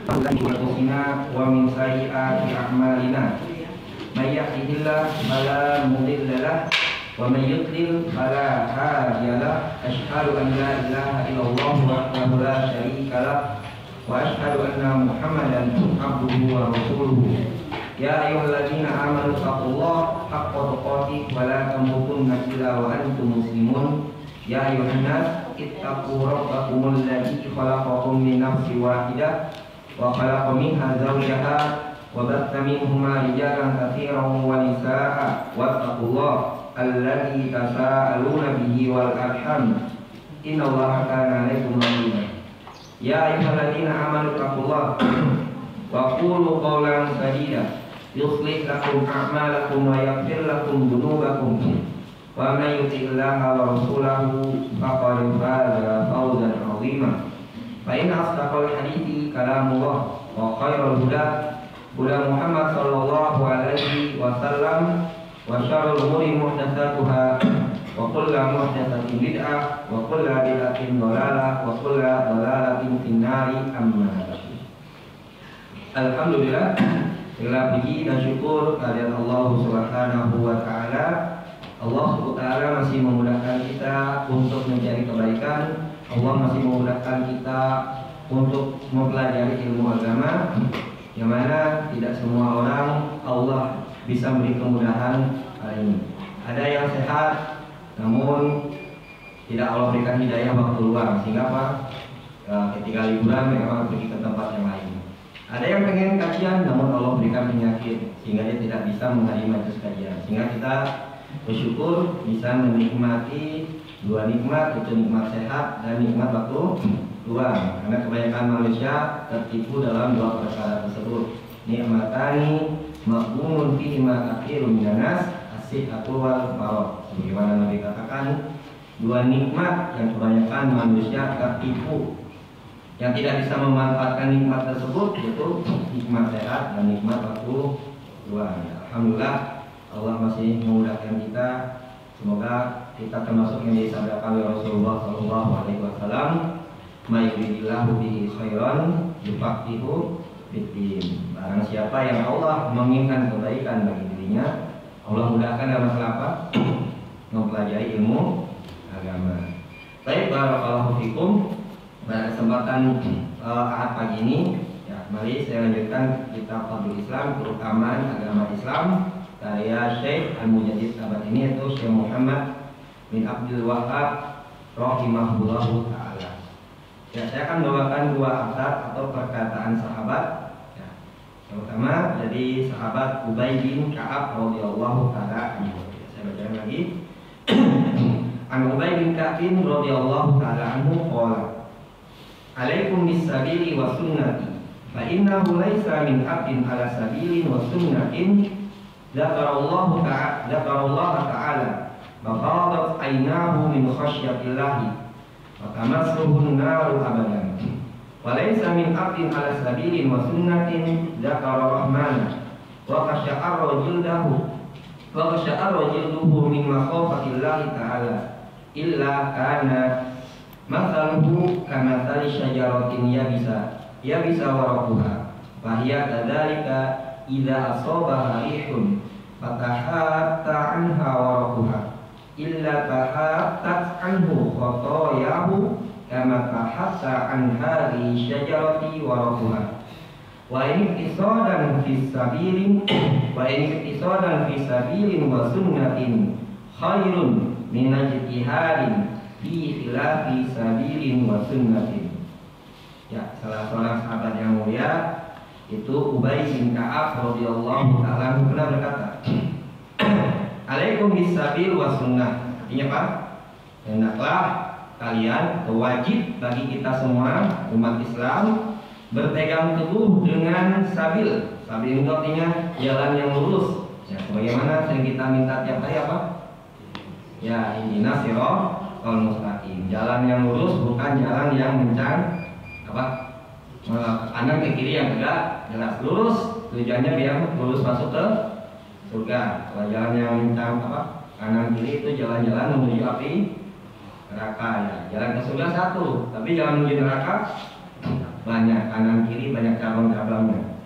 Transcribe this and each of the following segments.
أنفسنا ومن سيئات أعمالنا من يهده الله فلا مضل له ومن يضلل فلا هادي له أشهد أن لا إله إلا الله وحده لا شريك له وأشهد أن محمدا عبده ورسوله يا أيها الذين آمنوا اتقوا الله حق تقاته ولا تموتن إلا وأنتم مسلمون يا أيها الناس اتقوا ربكم الذي خلقكم من نفس واحدة وخلق منها زوجها وبث منهما رجالا كثيرا ونساء واتقوا الله الذي تساءلون به والأرحام إن الله كان عليكم رقيبا يا أيها الذين آمنوا اتقوا الله وقولوا قولا سديدا يصلح لكم أعمالكم ويغفر لكم ذنوبكم ومن يطع الله ورسوله فقد فاز فوزا عظيما فإن أصدق الحديث كلام الله وخير الهدى هدى محمد صلى الله عليه وسلم وشر الأمور محدثاتها وكل محدثة بدعة وكل بدعة ضلالة وكل ضلالة في النار أما بعد. Alhamdulillah, segala puji dan syukur kehadirat Allah Subhanahu wa taala. Allah Subhanahu wa taala masih memudahkan kita untuk mencari kebaikan. Allah masih memudahkan kita untuk mempelajari ilmu agama, yang mana tidak semua orang Allah bisa beri kemudahan hal ini. Ada yang sehat, namun tidak Allah berikan hidayah waktu luang, sehingga apa? Ketika liburan memang pergi ke tempat yang lain. Ada yang pengen kajian, namun Allah berikan penyakit sehingga dia tidak bisa menghadiri majelis kajian. Sehingga kita bersyukur bisa menikmati dua nikmat, yaitu nikmat sehat dan nikmat waktu luang. Karena kebanyakan manusia tertipu dalam dua perkara tersebut. Nikmatani maqbumun fihi ma katsirun minan nas as-sihhatu wal faragh. Sebagaimana Nabi katakan, dua nikmat yang kebanyakan manusia tertipu, yang tidak bisa memanfaatkan nikmat tersebut, yaitu nikmat sehat dan nikmat waktu luang. Alhamdulillah, Allah masih memudahkan kita. Semoga kita termasuk yang disabdakan oleh Rasulullah SAW, "Mayuridillahu bihi khairan yufaqihu fiddin." Barang siapa yang Allah menginginkan kebaikan bagi dirinya, Allah mudahkan dalam masalah apa? Mempelajari ilmu agama. Baik, barakallahu fikum. Pada kesempatan Ahad pagi ini, ya, mari saya lanjutkan kitab Fadlul Islam, keutamaan agama Islam, karya Syekh Al-Mujaddid abad ini, yaitu Syekh Muhammad bin Abdul Wahhab rahimahullahu ta'ala. Ya, saya akan membawakan dua asar atau perkataan sahabat, ya, terutama dari sahabat Ubay bin Ka'ab radhiyallahu ta'ala anhu. Saya bacakan lagi. An Ubay bin Ka'ab radhiyallahu ta'ala anhu qala, "Alaikum bis-sabili wa sunnati, fa innahu laisa min abdin ala sabilin wa sunnatin dzakarallahu ta'ala wa fadat aynahu min khasyatillahi wa tamassuhu an-naru abadan wa laisa min abdin ala sabilin wa sunnatin dzakara rahmana wa khasha'ara jilduhu min makhafatillahi ta'ala illa kana masaluhu kamathali syajaratin yabisa waraquha fahiya kadzalika idza asabaha rihun fatahatta anha waraquha illa tahattat anhu khotoyahu kama tahatta an hadhihi syajarati waraquha wa in iqtisadan fi sabilin wa sunnatin khairun min ijtihadin fi khilafi sabilin wa sunnatin. Ya, salah seorang sahabat yang mulia itu Ubay bin Ka'ab radhiyallahu ta'ala pernah berkata, "Alaikum bisabil wa sunnah." Artinya apa? Hendaklah kalian, wajib bagi kita semua umat Islam berpegang teguh dengan sabil. Sabil itu artinya jalan yang lurus. Ya, sebagaimana sering kita minta tiap hari apa? Ya, ihdinas siratal mustaqim. Jalan yang lurus, bukan jalan yang mencang apa? Ke kanan ke kiri yang tegak, jelas lurus. Tujuannya biar lurus masuk ke surga. Kalau jalan yang mencang apa? Kanan kiri itu jalan-jalan menuju api neraka, ya. Jalan ke surga satu, tapi jalan menuju neraka banyak, kanan kiri banyak cabang-cabangnya.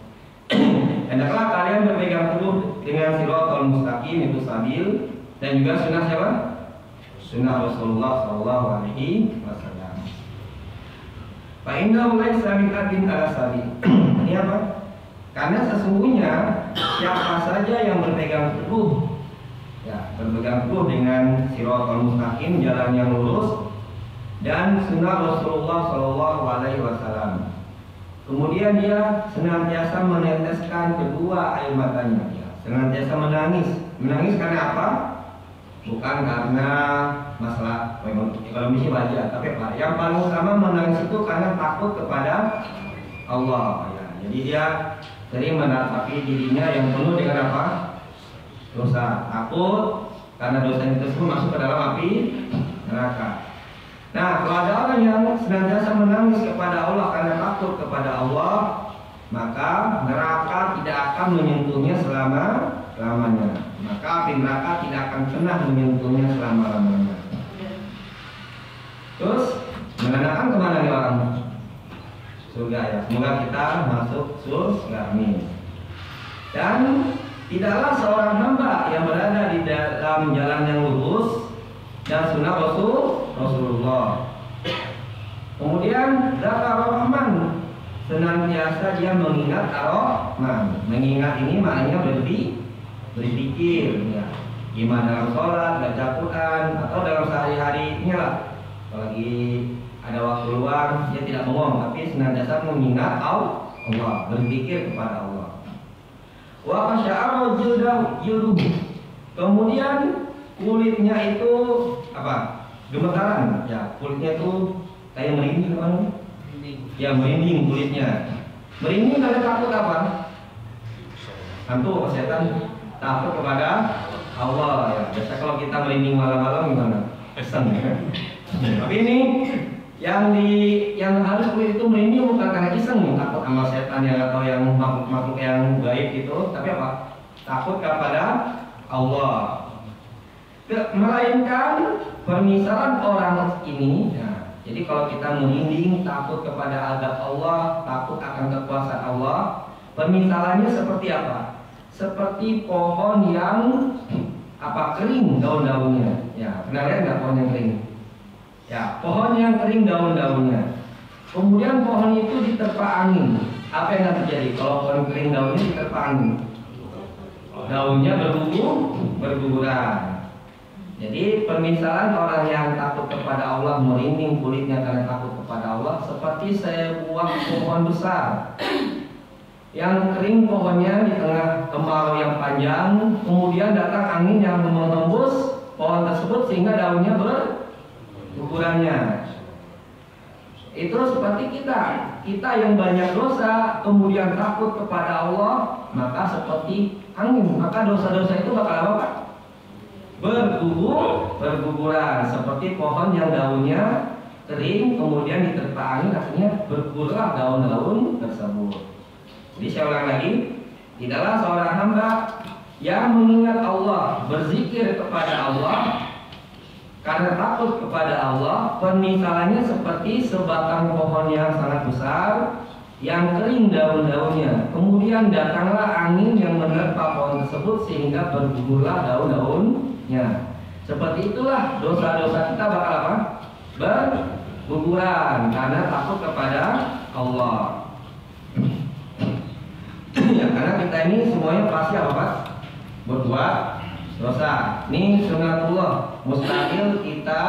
Hendaklah kalian berpegang teguh dengan siratal mustaqim, itu sabil, dan juga sunnah siapa? Sunnah Rasulullah sallallahu alaihi wasallam. Fa innahu laisa min abin ala sabil. Ini apa? Karena sesungguhnya siapa saja yang berpegang teguh, ya, berpegang teguh dengan siratal mustaqim, jalan yang lurus, dan sunnah Rasulullah sallallahu alaihi wasallam, kemudian dia senantiasa meneteskan kedua air matanya, ya, senantiasa menangis. Menangis karena apa? Bukan karena masalah ekonomi sih wajar, tapi apa? Yang paling utama menangis itu karena takut kepada Allah, ya. Jadi dia sering menatapi dirinya yang penuh dengan apa? Dosa. Takut karena dosa tersebut masuk ke dalam api neraka. Nah, kalau ada orang yang senantiasa menangis kepada Allah karena takut kepada Allah, maka neraka tidak akan menyentuhnya selama-lamanya. Maka api neraka tidak akan pernah menyentuhnya selama-lamanya. Terus menandakan kemana nih orang? Surga, ya. Semoga kita masuk surga, amin. Dan tidaklah seorang hamba yang berada di dalam jalan yang lurus dan sunnah Rasulullah, kemudian zakar rahman, senantiasa dia mengingat ar-Rahman. Mengingat ini maknanya berpikir, ya. Gimana dalam sholat, baca Quran, atau dalam sehari-harinya lah. Apalagi ada waktu luang, dia tidak bengong, tapi senantiasa mengingat Allah, berpikir kepada Allah. Wa qasya'ara jilduhu, kemudian kulitnya itu apa? Gemetaran, ya. Kulitnya itu kayak merinding, kan? Ya, merinding kulitnya. Merinding karena takut apa? Hantu, setan, takut kepada Allah, ya. Biasa kalau kita merinding malam-malam gimana? Pesan, ya. Tapi ini yang harus kulit itu merinding bukan karena iseng, takut sama setan yang atau yang makhluk-makhluk yang gaib gitu, tapi apa? Takut kepada Allah. Melainkan permisalan orang ini, ya. Jadi kalau kita merinding, takut kepada azab Allah, takut akan kekuasaan Allah, permisalannya seperti apa? Seperti pohon yang apa, kering daun-daunnya. Ya, pernah lihat nggak pohon yang kering? Ya, pohon yang kering daun-daunnya. Kemudian pohon itu diterpa angin. Apa yang akan terjadi kalau pohon kering daunnya diterpa angin? Daunnya berguguran. Jadi permisalan orang yang takut kepada Allah, merinding kulitnya karena takut kepada Allah, seperti sebuah pohon besar yang kering pohonnya di tengah kemarau yang panjang, kemudian datang angin yang menembus pohon tersebut sehingga daunnya bergugurannya. Itu seperti kita yang banyak dosa kemudian takut kepada Allah, maka seperti angin, maka dosa-dosa itu bakal apa, Pak? Berguguran, seperti pohon yang daunnya kering kemudian diterpa angin, akhirnya berguguran daun-daun tersebut. Jadi saya ulang lagi, tidaklah seorang hamba yang mengingat Allah, berzikir kepada Allah karena takut kepada Allah, permisalannya seperti sebatang pohon yang sangat besar yang kering daun-daunnya, kemudian datanglah angin yang menerpa pohon tersebut sehingga bergugurlah daun-daunnya. Seperti itulah dosa-dosa kita bakal apa? Berguguran karena takut kepada Allah. Ya, karena kita ini semuanya pasti apa, Pak? Berbuat dosa. Ini sunnatullah, mustahil kita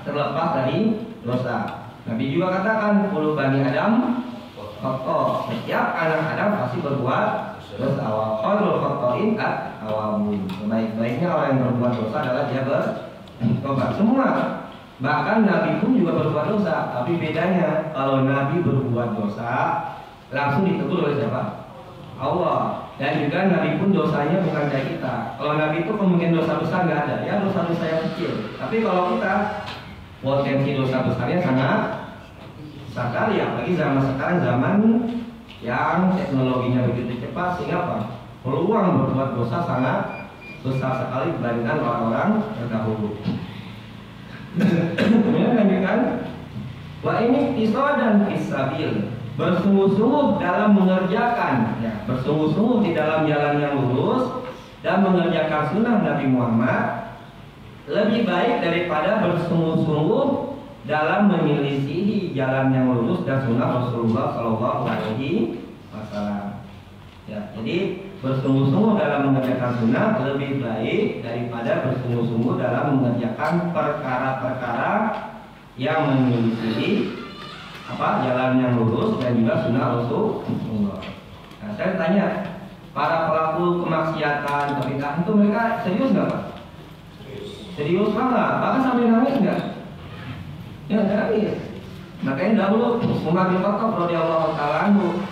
terlepas dari dosa. Nabi juga katakan, kullu bani Adam khata'. Setiap anak Adam pasti berbuat dosa. Wa khairul khata'in at-tawwabun. Sebaik-baiknya orang yang berbuat dosa adalah dia bertobat. Semua. Bahkan Nabi pun juga berbuat dosa, tapi bedanya kalau Nabi berbuat dosa langsung ditegur oleh siapa? Allah. Dan juga Nabi pun dosanya bukan kayak kita. Kalau Nabi itu kemungkinan dosa besar nggak ada, ya dosa-dosa yang kecil. Tapi kalau kita potensi dosa besarnya sangat besar sekali, apalagi zaman sekarang, zaman yang teknologinya begitu cepat, sehingga apa? Peluang berbuat dosa sangat besar sekali dibandingkan orang-orang terdahulu. Kemudian lanjutkan, wa ini kisah dan fisabil. bersungguh-sungguh dalam mengerjakan, ya, bersungguh-sungguh di dalam jalan yang lurus dan mengerjakan sunnah Nabi Muhammad lebih baik daripada bersungguh-sungguh dalam menyelisihi jalan yang lurus dan sunnah Rasulullah Shallallahu Alaihi Wasallam. Ya, jadi bersungguh-sungguh dalam mengerjakan sunnah lebih baik daripada bersungguh-sungguh dalam mengerjakan perkara-perkara yang menyelisihi jalan yang lurus dan juga sunnah Rasulullah. Nah, saya tanya, para pelaku kemaksiatan, kebid'ahan itu mereka serius nggak, Pak? Serius banget, bahkan sampai nangis nggak? Ya nangis. Makanya dahulu Umar bin Khattab radhiyallahu ta'ala anhu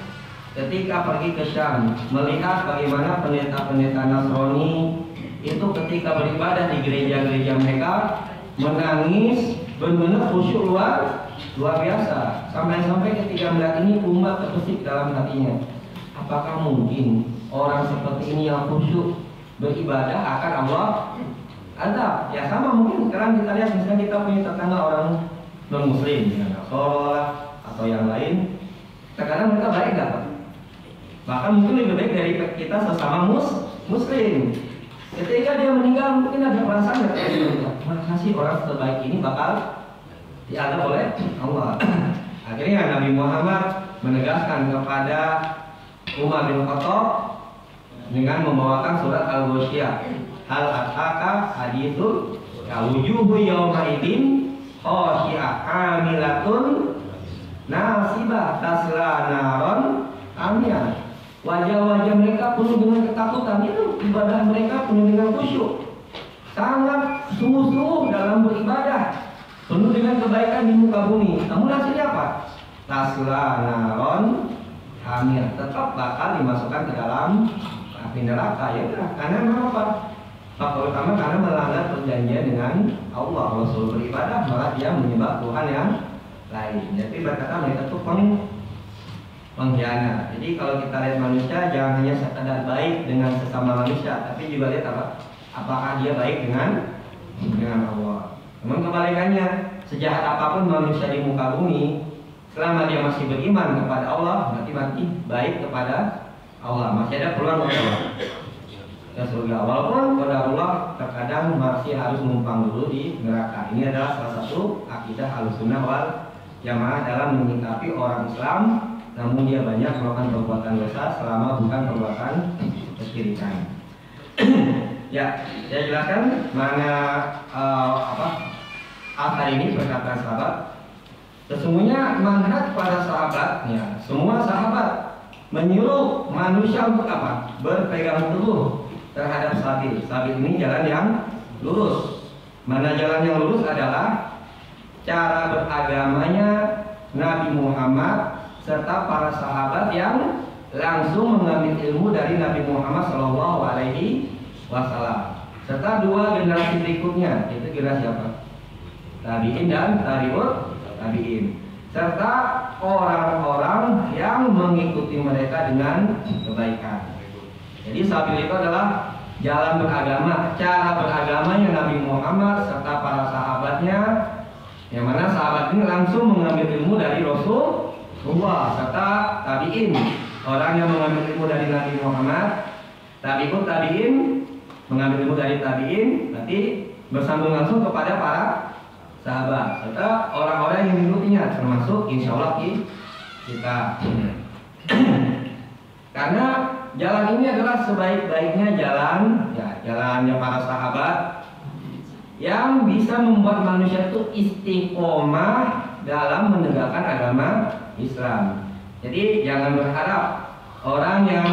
ketika pergi ke Syam melihat bagaimana pendeta-pendeta Nasrani itu ketika beribadah di gereja-gereja mereka menangis benar-benar khusyuk luar biasa, sampai-sampai ketika melihat ini umat terbesit dalam hatinya, apakah mungkin orang seperti ini yang khusyuk beribadah akan Allah azab? Ya sama mungkin sekarang kita lihat misalnya kita punya tetangga orang non muslim, sholat atau yang lain, terkadang mereka baik gak, Pak? Bahkan mungkin lebih baik dari kita sesama muslim. Ketika dia meninggal mungkin ada perasaan terima kasih orang terbaik ini bakal diadab oleh Allah. Akhirnya Nabi Muhammad menegaskan kepada Umar bin Khattab dengan membawakan surat Al-Ghasyiyah, hal ataka hadithul wujuhu yawma idin khashi'ah amilatun nasibah tasla naron amiyah. Wajah-wajah mereka penuh dengan ketakutan. Itu ibadah mereka penuh dengan khusyuk, sangat sungguh-sungguh dalam beribadah, penuh dengan kebaikan di muka bumi. Namun hasilnya apa? Tasla naron hamil, tetap bakal dimasukkan ke dalam api neraka. Ya udah, karena apa? Faktor utama karena melanggar perjanjian dengan Allah. Rasul beribadah malah dia menyembah Tuhan yang lain. Jadi berkata mereka itu pengkhianat. Jadi kalau kita lihat manusia jangan hanya sekadar baik dengan sesama manusia, tapi juga lihat apakah dia baik dengan Allah. Namun kebalikannya, sejahat apapun manusia di muka bumi, selama dia masih beriman kepada Allah, berarti baik kepada Allah, masih ada peluang untuk Allah ke surga. Walaupun qadarullah terkadang masih harus numpang dulu di neraka. Ini adalah salah satu akidah Ahlussunnah wal Jamaah dalam menyikapi orang Islam namun dia banyak melakukan perbuatan dosa selama bukan perbuatan kesyirikan. Ya, saya jelaskan mana asal ini perkataan sahabat. Sesungguhnya manhaj para sahabat, ya, semua sahabat menyuruh manusia untuk apa? Berpegang teguh terhadap sabil. Sabil ini jalan yang lurus. Mana jalan yang lurus adalah cara beragamanya Nabi Muhammad serta para sahabat yang langsung mengambil ilmu dari Nabi Muhammad Shallallahu Alaihi Wasallam, serta dua generasi berikutnya, yaitu generasi apa? Tabi'in dan tabi'ut tabi'in, serta orang-orang yang mengikuti mereka dengan kebaikan. Jadi sabil itu adalah jalan beragama, cara beragamanya Nabi Muhammad serta para sahabatnya, yang mana sahabat ini langsung mengambil ilmu dari Rasul serta tabi'in, orang yang mengambil ilmu dari Nabi Muhammad, tabi'ut tabi'in mengambil ilmu dari tabi'in, berarti bersambung langsung kepada para sahabat serta orang-orang yang mengikutinya, termasuk insya Allah kita. Karena jalan ini adalah sebaik-baiknya jalan, ya, jalannya para sahabat yang bisa membuat manusia itu istiqomah dalam menegakkan agama Islam. Jadi jangan berharap orang yang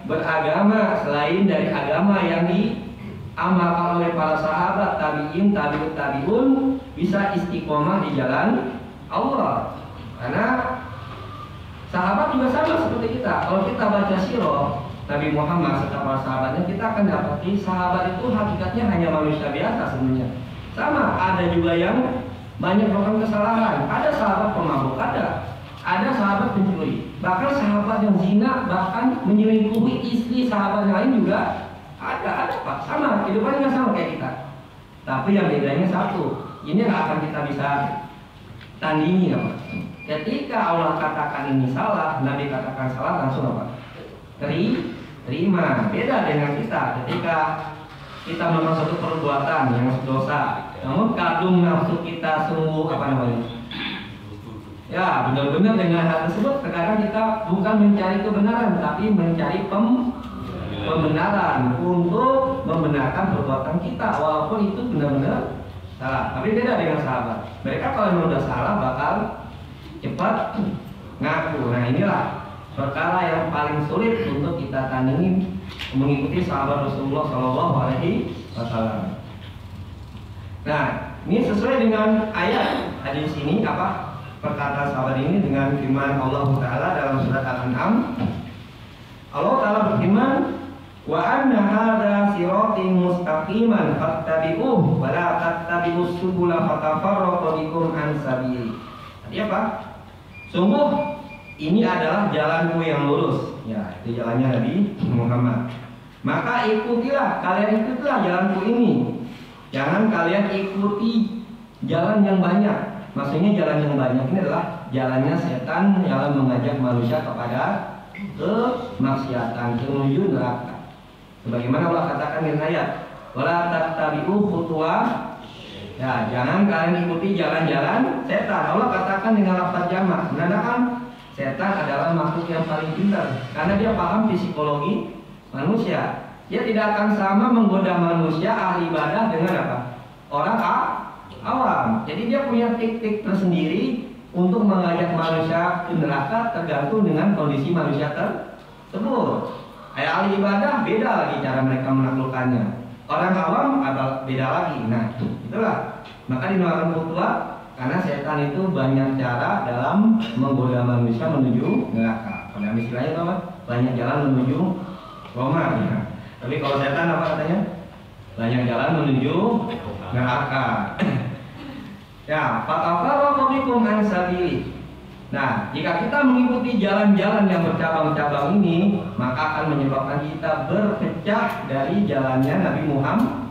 beragama selain dari agama yang diamalkan oleh para sahabat, tabi'in, tabi'ut tabi'un bisa istiqomah di jalan Allah. Karena sahabat juga sama seperti kita. Kalau kita baca sirah Nabi Muhammad serta para sahabatnya, kita akan dapati sahabat itu hakikatnya hanya manusia biasa sebenarnya. Sama, ada juga yang banyak melakukan kesalahan. Ada sahabat pemabuk, ada sahabat pencuri, bahkan sahabat yang zina, bahkan menyelingkuhi istri sahabat yang lain juga ada Pak. Sama, kehidupannya sama kayak kita. Tapi yang bedanya satu, ini yang akan kita bisa tandingi ya Pak. Ketika Allah katakan ini salah, Nabi katakan salah, langsung apa? Terima. Beda dengan kita. Ketika kita melakukan suatu perbuatan yang dosa, namun kadung nafsu kita sungguh ya benar-benar dengan hal tersebut, terkadang kita bukan mencari kebenaran, tapi mencari pembenaran untuk membenarkan perbuatan kita, walaupun itu benar-benar salah. Tapi beda dengan sahabat. Mereka kalau memang udah salah bakal cepat ngaku. Nah inilah perkara yang paling sulit untuk kita tandingi mengikuti sahabat Rasulullah Shallallahu Alaihi Wasallam. Nah ini sesuai dengan ayat ada di sini apa perkataan sahabat ini dengan firman Allah Taala dalam surat Al-An'am. Allah Taala berfirman, wa anna hadza siratin mustaqiman fattabi'uhu wa la tattabi'us subula fatafarraqu bikum an sabili. Artinya apa? Sungguh ini adalah jalanku yang lurus. Ya, itu jalannya Nabi Muhammad. Maka kalian ikutilah jalanku ini. Jangan kalian ikuti jalan yang banyak. Maksudnya jalan yang banyak ini adalah jalannya setan yang mengajak manusia kepada kemaksiatan, menuju neraka. Sebagaimana Allah katakan di ayat, wala tattabi'u khutuwat. Ya, jangan kalian ikuti jalan-jalan setan. Allah katakan dengan lafaz jamak, menandakan setan adalah makhluk yang paling pintar karena dia paham psikologi manusia. Dia tidak akan sama menggoda manusia ahli ibadah dengan apa? Orang awam. Jadi dia punya trik-trik tersendiri untuk mengajak manusia ke neraka tergantung dengan kondisi manusia tersebut. Kayak ahli ibadah beda lagi cara mereka menaklukkannya. Orang awam beda lagi. Nah, itulah. Maka dinamakan khutwah karena setan itu banyak cara dalam menggoda manusia menuju neraka. Pada istilahnya itu apa? Banyak jalan menuju Roma. Ya. Tapi kalau setan apa katanya? Banyak jalan menuju neraka. Ya, fatafarraqu bikum an sabili. Nah, jika kita mengikuti jalan-jalan yang bercabang-cabang ini, maka akan menyebabkan kita berpecah dari jalannya Nabi Muhammad,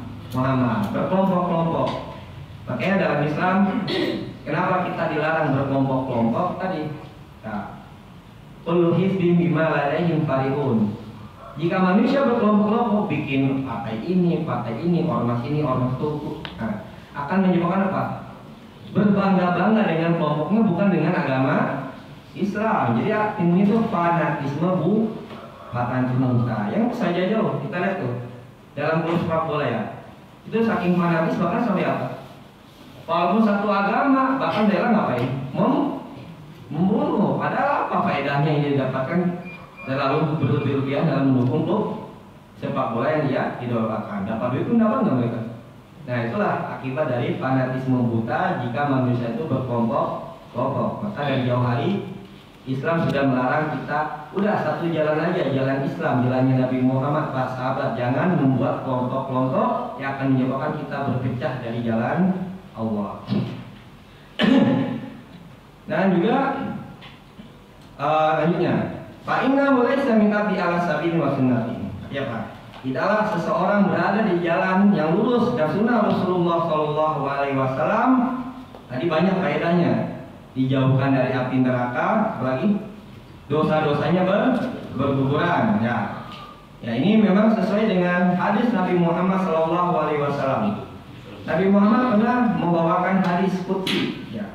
berkelompok-kelompok. Makanya dalam Islam, kenapa kita dilarang berkelompok-kelompok tadi? Nah, kullu hizbin bima ladaihim farihun. Jika manusia berkelompok-kelompok, bikin partai ini, ormas ini, ormas itu, nah, akan menyebabkan apa? Berbangga-bangga dengan kelompoknya, bukan dengan agama Islam. Jadi ini tuh fanatisme buta. Yang saja jauh kita lihat tuh dalam klub sepak bola ya, itu saking fanatis bahkan sampai apa? Walaupun satu agama bahkan daerah ngapain? Membunuh. Padahal apa faedahnya yang didapatkan terlalu berlebihan dalam mendukung klub sepak bola yang dia idolakan? Dapat duit pun dapat nggak mereka? Nah itulah akibat dari fanatisme buta jika manusia itu berkelompok-kelompok. Maka dari jauh hari Islam sudah melarang kita, udah satu jalan aja, jalan Islam, jalannya Nabi Muhammad, para sahabat. Jangan membuat kelompok-kelompok yang akan menyebabkan kita berpecah dari jalan Allah. Dan juga lanjutnya, fa inna laysa min abdi ala sabil wa sunnati. Ya Pak. Tidaklah seseorang berada di jalan yang lurus dan sunnah Rasulullah Shallallahu Alaihi Wasallam. Tadi banyak faedahnya, dijauhkan dari api neraka, apalagi dosa-dosanya berguguran. Ya, ini memang sesuai dengan hadis Nabi Muhammad Shallallahu Alaihi Wasallam. Nabi Muhammad pernah membawakan hadis qudsi. Ya.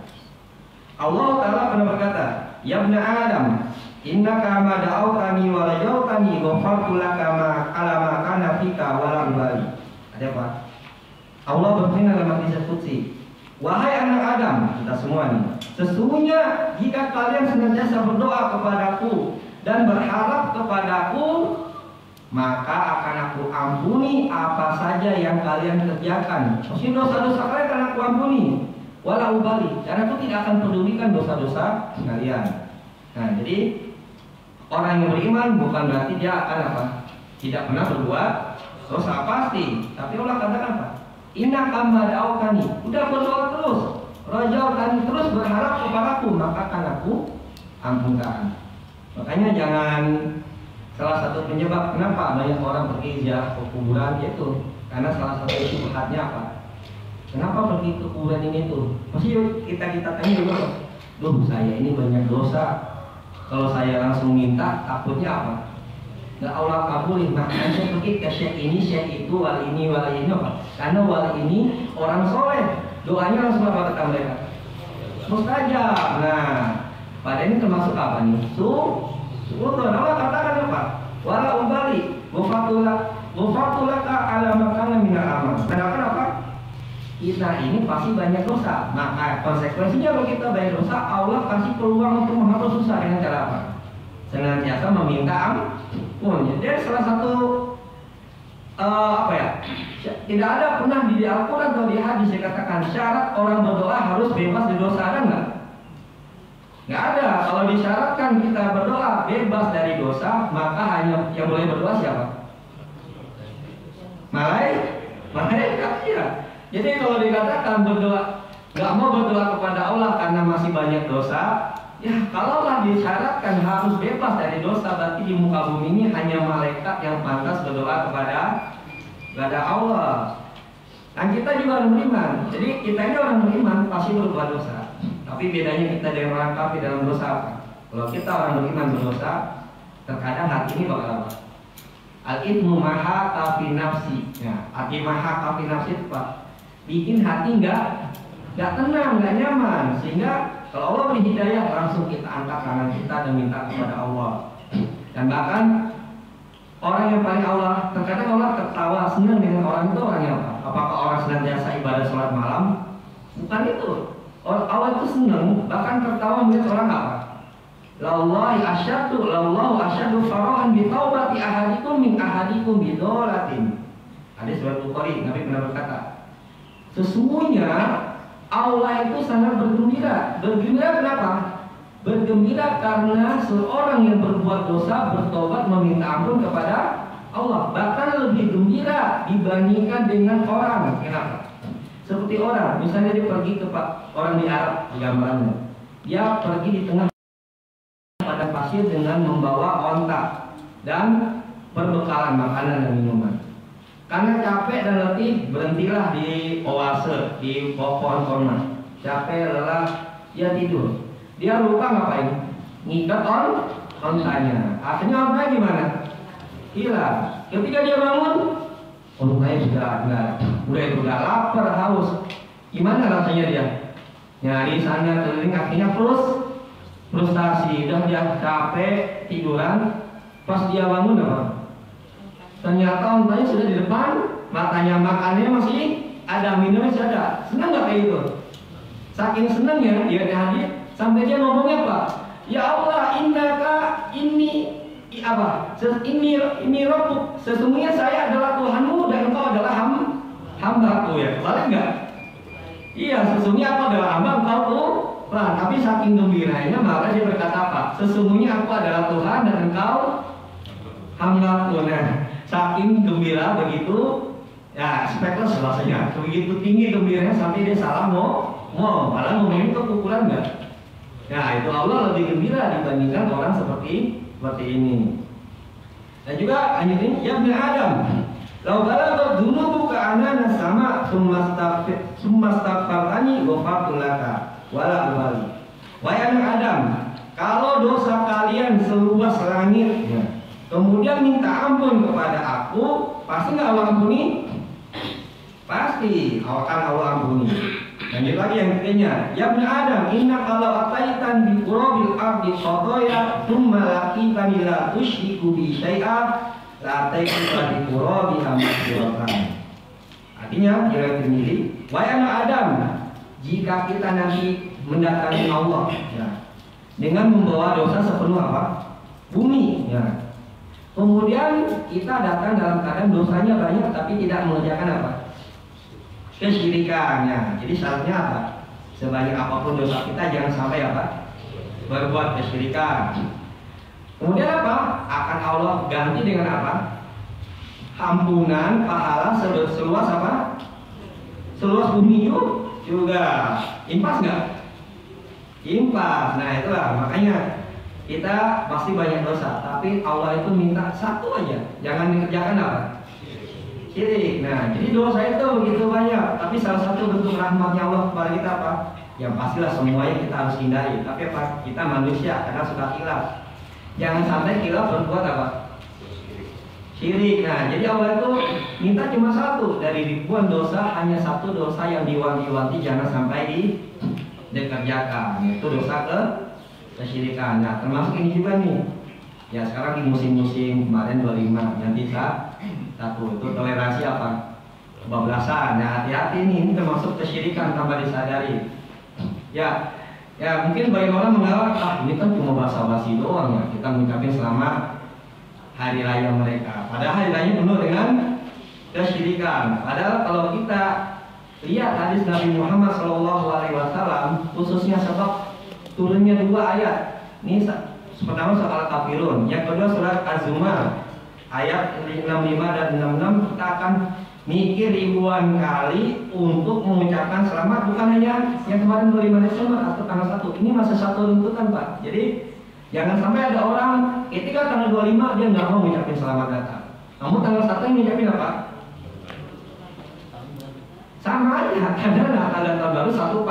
Allah Taala pernah berkata, Ya ibna Adam, innaka ma da'autani wa rajautani ghafartu laka ma ala ma kana fika wa la ubali. Ada apa? Allah berfirman dalam hadis qudsi, wahai anak Adam, kita semua nih, sesungguhnya jika kalian senantiasa berdoa kepadaku dan berharap kepadaku, maka akan aku ampuni apa saja yang kalian kerjakan. Maksudnya dosa-dosa kalian akan aku ampuni, wala ubali, karena aku tidak akan pedulikan dosa-dosa kalian. Nah, jadi orang yang beriman bukan berarti dia akan apa? Tidak pernah berbuat dosa, pasti. Tapi Allah katakan apa? Inna kama da'autani, udah berdoa terus, rajautani terus, berharap kepadaku, maka akan aku ampunkan. Makanya jangan, salah satu penyebab kenapa banyak orang pergi ziarah ke kuburan itu karena salah satu syubhatnya apa? Kenapa pergi ke kuburan ini tuh? Pasti kita tanya dulu, Loh, saya ini banyak dosa. Kalau saya langsung minta, takutnya apa? Nggak Allah kabulin. Makanya saya pergi ke syekh ini, syekh itu, wali ini apa? Karena wali ini orang soleh, doanya langsung apa kata mereka? Mustajab. Nah, pada ini termasuk apa nih? Suudon. Allah katakan apa? Wala ubali, wafatulaka ala makana minal amal. Sedangkan apa? Kita ini pasti banyak dosa. Maka konsekuensinya kalau kita banyak dosa, Allah kasih peluang untuk menghapus dosa dengan cara apa? Senantiasa meminta ampun. Jadi salah satu tidak ada pernah di Al-Quran atau di hadis dikatakan syarat orang berdoa harus bebas dari dosa, ada nggak? Nggak ada. Kalau disyaratkan kita berdoa bebas dari dosa, maka hanya yang boleh berdoa siapa? Malaikat ya. Jadi kalau dikatakan berdoa, nggak mau berdoa kepada Allah karena masih banyak dosa, ya kalaulah disyaratkan harus bebas dari dosa, berarti di muka bumi ini hanya malaikat yang pantas berdoa kepada Allah. Dan kita juga orang beriman. Jadi kita ini orang beriman pasti berbuat dosa. Tapi bedanya kita dari orang kafir dalam dosa apa? Kalau kita orang beriman berdosa, terkadang hati ini bakal apa? Al-ithmu maha kafi nafsi. Ya, arti maha kafi nafsi itu apa? Bikin hati nggak tenang, nggak nyaman, sehingga kalau Allah beri hidayah langsung kita angkat tangan kita dan minta kepada Allah. Dan bahkan orang yang paling Allah, terkadang Allah tertawa senang dengan orang itu orangnya apa? Apakah orang senantiasa ibadah sholat malam? Bukan itu. Allah itu senang, bahkan tertawa melihat orang apa? Lallahu asyadu farahan bi taubati ahadikum min ahadikum bidolatin. Hadis riwayat Bukhari, Nabi pernah berkata, sesungguhnya Allah itu sangat bergembira. Bergembira kenapa? Bergembira karena seorang yang berbuat dosa bertobat meminta ampun kepada Allah. Bahkan lebih gembira dibandingkan dengan orang. Kenapa? Seperti orang, misalnya dia pergi ke orang di Arab, gambarannya. Dia pergi di tengah padang pasir dengan membawa onta dan perbekalan makanan dan minuman. Karena capek dan letih, berhentilah di oase, di pohon kurma. Capek, lelah, dia tidur. Dia lupa ngapain? Ngikat ontanya. Akhirnya ontanya gimana? Hilang. Ketika dia bangun, ontanya sudah lapar, haus. Gimana rasanya dia? Nyari sana keliling, akhirnya frustasi. Udah dia capek, tiduran. Pas dia bangun apa? Ternyata ontanya sudah di depan, matanya makannya masih ada, minumnya sudah ada. Senang nggak kayak gitu? Saking senangnya dia hadir sampai dia ngomongnya apa? Ya Allah, innaka ini Rabbuk. Sesungguhnya saya adalah Tuhanmu dan engkau adalah hambaku, ya. Balik nggak? Iya, sesungguhnya aku adalah hamba, engkau Tuhan. Tapi saking gembiranya malah dia berkata apa? Sesungguhnya aku adalah Tuhan dan engkau hambaku. Nah, saking gembira begitu, ya speechless rasanya. Begitu tinggi gembiranya sampai dia salah mau, malah ngomongin itu ukuran enggak. Nah, itu Allah lebih gembira dibandingkan orang seperti ini. Dan juga ayat ini, ya Ibnu Adam, lau balaghat dzunubuka anana sama summastaghfartani ghafartu laka wala ubali. Wahai anak Adam, kalau dosa kalian seluas langit, ya, kemudian minta ampun kepada aku, pasti nggak Allah ampuni? Pasti akan Allah ampuni. Lanjut lagi yang ketiga, ya Ibnu Adam, inna kalau ataitan bi qurabil ardi qadaya thumma laqitani la tusyriku bi syai'a la ta'itu bi qurabi amatiratan. Artinya, kira Tirmidzi, wahai anak Adam, jika kita nanti mendatangi Allah, ya, dengan membawa dosa sepenuh apa? Bumi, ya. Kemudian kita datang dalam keadaan dosanya banyak tapi tidak mengerjakan apa? Kesyirikannya. Jadi syaratnya apa? Sebanyak apapun dosa kita jangan sampai apa? Berbuat kesyirikan. Kemudian apa? Akan Allah ganti dengan apa? Ampunan pahala seluas apa? Seluas bumi juga. Impas nggak? Impas. Nah itulah makanya kita pasti banyak dosa, tapi Allah itu minta satu aja, jangan dikerjakan apa? Syirik. Nah, jadi dosa itu begitu banyak, tapi salah satu bentuk rahmatnya Allah kepada kita apa? Yang pastilah semuanya kita harus hindari. Tapi apa? Kita manusia karena suka khilaf. Jangan sampai khilaf berbuat apa? Syirik. Nah, jadi Allah itu minta cuma satu dari ribuan dosa, hanya satu dosa yang diwanti-wanti jangan sampai dikerjakan, yaitu dosa kesyirikan. Nah, termasuk ini juga nih. Ya sekarang di musim-musim kemarin 25, nanti satu itu toleransi apa? Kebablasan. Nah, hati-hati nih, ini termasuk kesyirikan tanpa disadari. Ya mungkin banyak orang menganggap ini kan cuma basa-basi doang ya, kita mengucapkan selamat hari raya mereka. Padahal hari raya penuh dengan kesyirikan. Padahal kalau kita lihat hadis Nabi Muhammad SAW, khususnya sebab turunnya 2 ayat. Ini pertama soal kafirun, yang kedua surat Az-Zumar ayat 65 dan 66. Kita akan mikir ribuan kali untuk mengucapkan selamat, bukan hanya yang kemarin 25 Desember atau tanggal 1. Ini masih satu runtutan, Pak. Jadi jangan sampai ada orang ketika tanggal 25 dia nggak mau mengucapkan selamat datang. Kamu tanggal 1 yang mengucapkan apa? Sama aja, karena ada tahun baru satu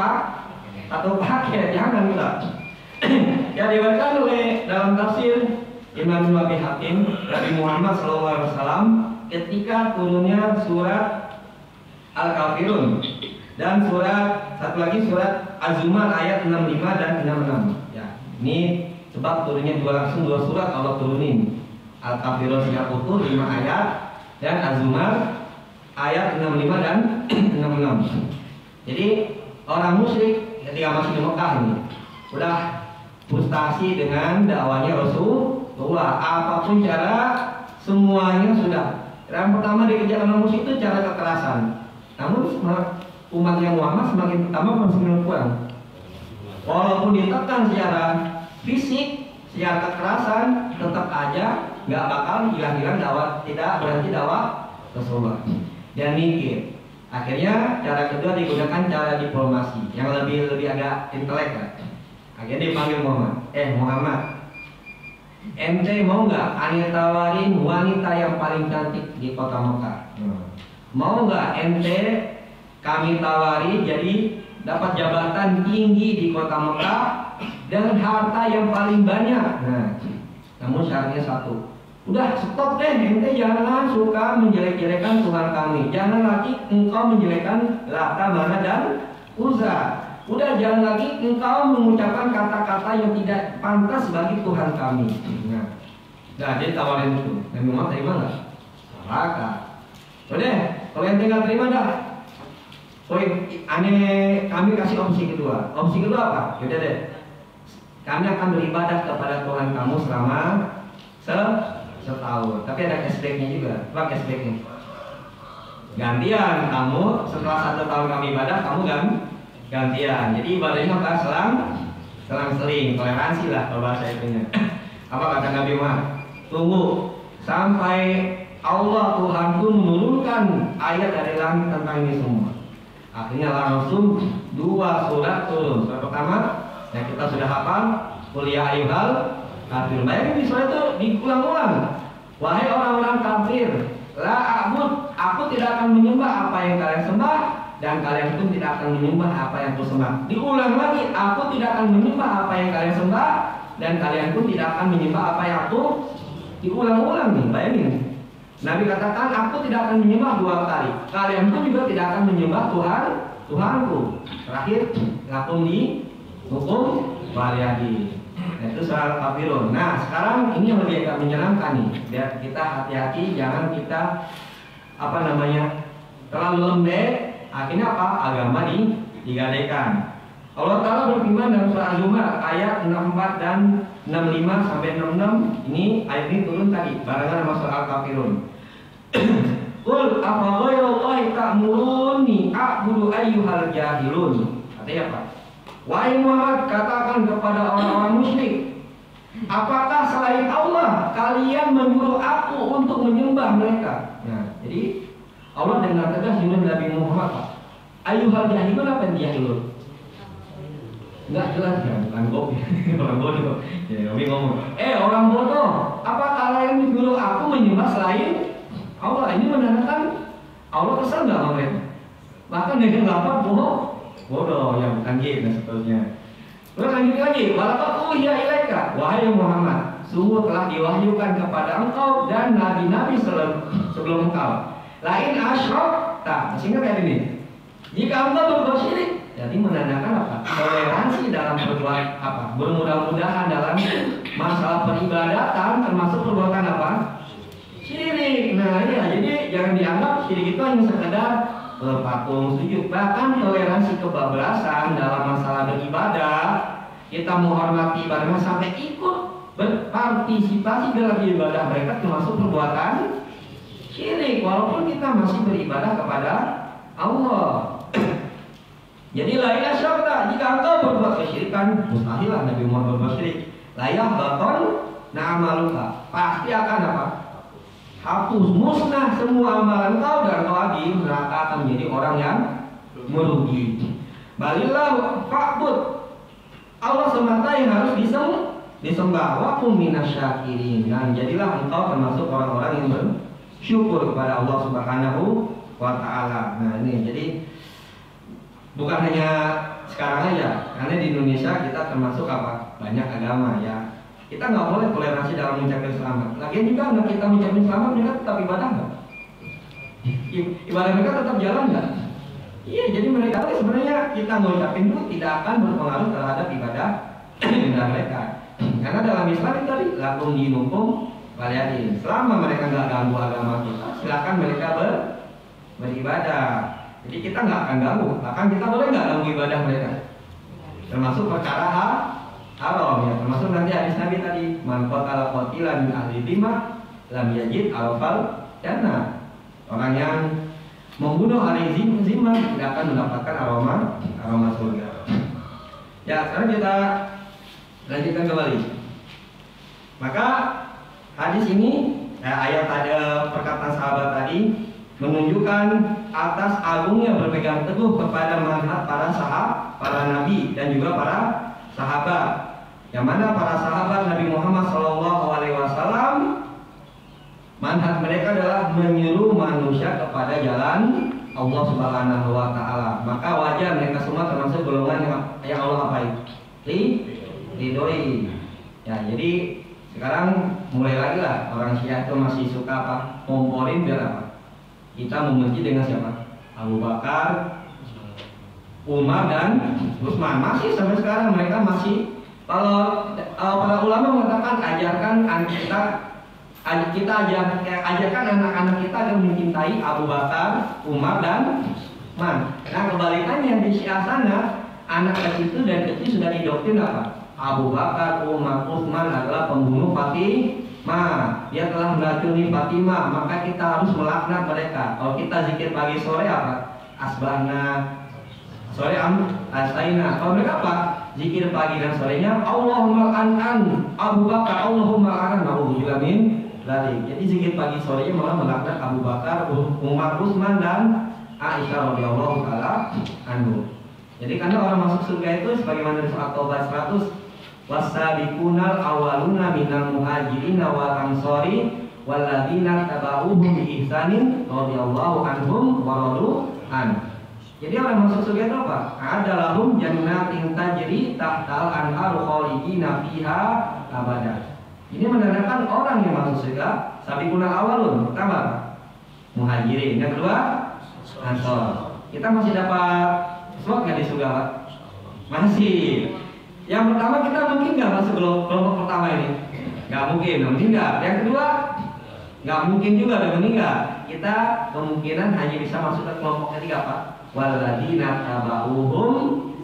paket, jangan kita. Ya diriwayatkan oleh dalam tafsir Imam Abi Hatim Nabi Muhammad SAW ketika turunnya surat Al-Kafirun dan satu lagi surat Az-Zumar ayat 65 dan 66. Ya, ini sebab turunnya langsung dua surat Allah turunin. Al-Kafirun secara utuh 5 ayat dan Az-Zumar ayat 65 dan 66. Jadi orang musyrik ketika masih di Mekah ini udah frustasi dengan dakwanya Rasulullah. Apapun cara semuanya sudah. Yang pertama dikerjakan orang musyrik itu cara kekerasan. Namun umatnya Muhammad semakin pertama semakin kurang. Walaupun ditekan secara fisik, secara kekerasan, tetap aja nggak bakal hilang-hilang dakwah, tidak berhenti dakwah Rasulullah. Dan mikir. Akhirnya cara kedua digunakan cara diplomasi yang lebih agak intelek lah. Akhirnya dipanggil Muhammad. Ente mau nggak ane tawarin wanita yang paling cantik di kota Mekah? Mau nggak ente kami tawari jadi dapat jabatan tinggi di kota Mekah dan harta yang paling banyak? Nah, namun syaratnya satu. Udah stop deh, ente jangan suka menjelek-jelekan Tuhan kami. Jangan lagi engkau menjelekkan Lata, Mana dan Uzza. Udah jangan lagi engkau mengucapkan kata-kata yang tidak pantas bagi Tuhan kami. Nah, dia tawarin itu. Nabi Muhammad terima nggak? Salah. Udah, kalau yang tinggal terima dah. Kami kasih opsi kedua. Opsi kedua apa? Yaudah deh. Kami akan beribadah kepada Tuhan kamu selama setahun. Tapi ada cashbacknya juga. Apa cashbacknya? Gantian kamu setelah 1 tahun kami ibadah, kamu gantian. Jadi ibadahnya apa? Selang-seling, toleransi lah kalau bahasa itunya. Apa kata Nabi Muhammad? Tunggu sampai Allah Tuhanku menurunkan ayat dari langit tentang ini semua. Akhirnya langsung 2 surat turun. Surat pertama yang kita sudah hafal, Qul ya ayyuhal kafirun. Bayangin di surat itu diulang-ulang. Wahai orang-orang kafir, la a'bud, aku tidak akan menyembah apa yang kalian sembah, dan kalian pun tidak akan menyembah apa yang aku sembah. Diulang lagi, aku tidak akan menyembah apa yang kalian sembah, dan kalian pun tidak akan menyembah apa yang aku. Diulang-ulang nih, bayangin. Nabi katakan, aku tidak akan menyembah 2 kali. Kalian pun juga tidak akan menyembah Tuhanku. Terakhir, lakum di hukum waliyadi. Itu soal kafirun. Nah, sekarang ini yang lebih agak menyenangkan nih. Biar kita hati-hati, jangan kita terlalu lembek. Akhirnya apa? Agama digadaikan. Allah Ta'ala berfirman dalam surah Az-Zumar ayat 64 dan 65 sampai 66. Ini ayat ini turun tadi barengan sama surah Al-Kafirun. Qul afa ghairallahi ta'muruni a'budu ayyuhal jahilun. Artinya apa? Wahai Muhammad, katakan kepada orang-orang musyrik, apakah selain Allah kalian menyuruh aku untuk menyembah mereka? Nah, jadi Allah dengan tegas menyuruh Nabi Muhammad, ayyuhal jahilun, apa yang jahilun? Enggak jelas kan, bukan kopi, orang bodoh. Jadi kami ngomong, orang bodoh, apa kalian menyuruh aku menyembah selain Allah? Ini menandakan Allah kesal nggak sama mereka? Bahkan dengan lapar bodoh yang bukan gitu dan seterusnya. Terus lanjut lagi, walaqad uhiya ilaika, wahai Muhammad, sungguh telah diwahyukan kepada engkau dan nabi-nabi sebelum engkau. Lain asyrakta, masih ingat ya ini? Jika engkau berbuat syirik, jadi menandakan apa? Toleransi dalam berbuat apa? Bermudah-mudahan dalam masalah peribadatan termasuk perbuatan apa? Syirik. Nah iya, jadi jangan dianggap syirik itu hanya sekedar berpatung sujud. Bahkan toleransi kebablasan dalam masalah beribadah, kita menghormati ibadah sampai ikut berpartisipasi dalam ibadah mereka termasuk perbuatan syirik, walaupun kita masih beribadah kepada Allah. Jadi lain asyrakta, jika engkau berbuat kesyirikan, mustahil Nabi Muhammad berbuat syirik. Layah baton na'amaluka, pasti akan apa? Hapus, musnah semua amalan kau dan kau lagi neraka akan menjadi orang yang merugi. Balillah fa'bud, Allah semata yang harus disembah. Wa kum minasyakirin, dan jadilah engkau termasuk orang-orang yang bersyukur kepada Allah Subhanahu wa Ta'ala. Nah ini jadi bukan hanya sekarang aja, karena di Indonesia kita termasuk apa? Banyak agama ya. Kita nggak boleh toleransi dalam mengucapkan selamat. Lagian juga nggak kita mengucapkan selamat, mereka tetap ibadah nggak? Ibadah mereka tetap jalan nggak? Iya, jadi mereka sebenarnya kita mengucapkan itu tidak akan berpengaruh terhadap ibadah mereka. Karena dalam Islam itu tadi lakum dinukum waliyatin. Selama mereka nggak ganggu agama kita, silakan mereka beribadah. Jadi kita nggak akan ganggu. Bahkan kita boleh nggak ganggu ibadah mereka. Termasuk perkara haram ya, termasuk nanti hadis Nabi tadi, man qatala qatilan min ahli dhimah lam yajid arafal jannah. Orang yang membunuh ahli zimah tidak akan mendapatkan aroma surga. Ya, sekarang kita lanjutkan kembali. Maka hadis ini, ayat ada perkataan sahabat tadi menunjukkan atas agungnya berpegang teguh kepada manhaj para nabi dan juga para sahabat. Yang mana para sahabat Nabi Muhammad SAW, manhaj mereka adalah menyuruh manusia kepada jalan Allah Subhanahu wa Ta'ala. Maka wajar mereka semua termasuk golongan yang Allah apai? Ridhoi. Ya, jadi sekarang mulai lagi lah orang Syiah itu masih suka apa? Ngomporin biar apa? Kita membenci dengan siapa? Abu Bakar, Umar dan Utsman. Masih sampai sekarang mereka masih. Kalau para ulama mengatakan ajarkan ajarkan anak-anak kita agar mencintai Abu Bakar, Umar dan Utsman. Nah kebalikannya di Syiah sana, anak kecil dan kecil sudah didoktrin apa? Abu Bakar, Umar, Utsman adalah pembunuh Fatimah. Dia telah meracuni Fatimah, maka kita harus melaknat mereka. Kalau kita zikir pagi sore apa? Asbahna, sore astaina. Kalau mereka apa? Zikir pagi dan sorenya Allahumma an'an Abu Bakar, Allahumma an'an Abu Julamin lari. Jadi zikir pagi sorenya malah melaknat Abu Bakar, Umar, Utsman dan Aisyah radhiyallahu taala anhu. Jadi karena orang masuk surga itu sebagaimana di surat Taubah 100, wasabiqunal awwaluna minal muhajirin wal ansori walladzina tabauhum bi ihsanin radhiyallahu anhum wa radu an. Jadi orang masuk surga itu apa? Ada lahum jannatin tajri tahtal anharu khalidina fiha abada. Ini menandakan orang yang masuk surga sabiqunal awwalun. Pertama muhajirin, yang kedua ansor. Kita masih dapat slot nggak di surga, Pak? Masih. Yang pertama kita mungkin nggak masuk kelompok pertama ini, nggak mungkin, meninggal. Yang kedua nggak mungkin juga ada meninggal. Kita kemungkinan hanya bisa masuk ke kelompok ketiga, Pak. Walladzina tabauhum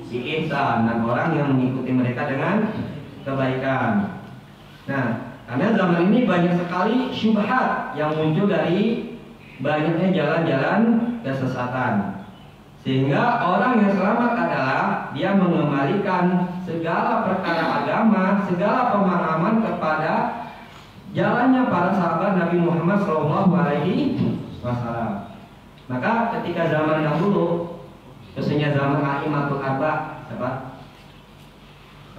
bi ihsan, dan orang yang mengikuti mereka dengan kebaikan. Nah, karena zaman ini banyak sekali syubhat yang muncul dari banyaknya jalan-jalan kesesatan. Sehingga orang yang selamat adalah dia mengembalikan segala perkara agama, segala pemahaman kepada jalannya para sahabat Nabi Muhammad SAW. Maka ketika zaman dahulu, khususnya zaman A'immatul Arba, siapa?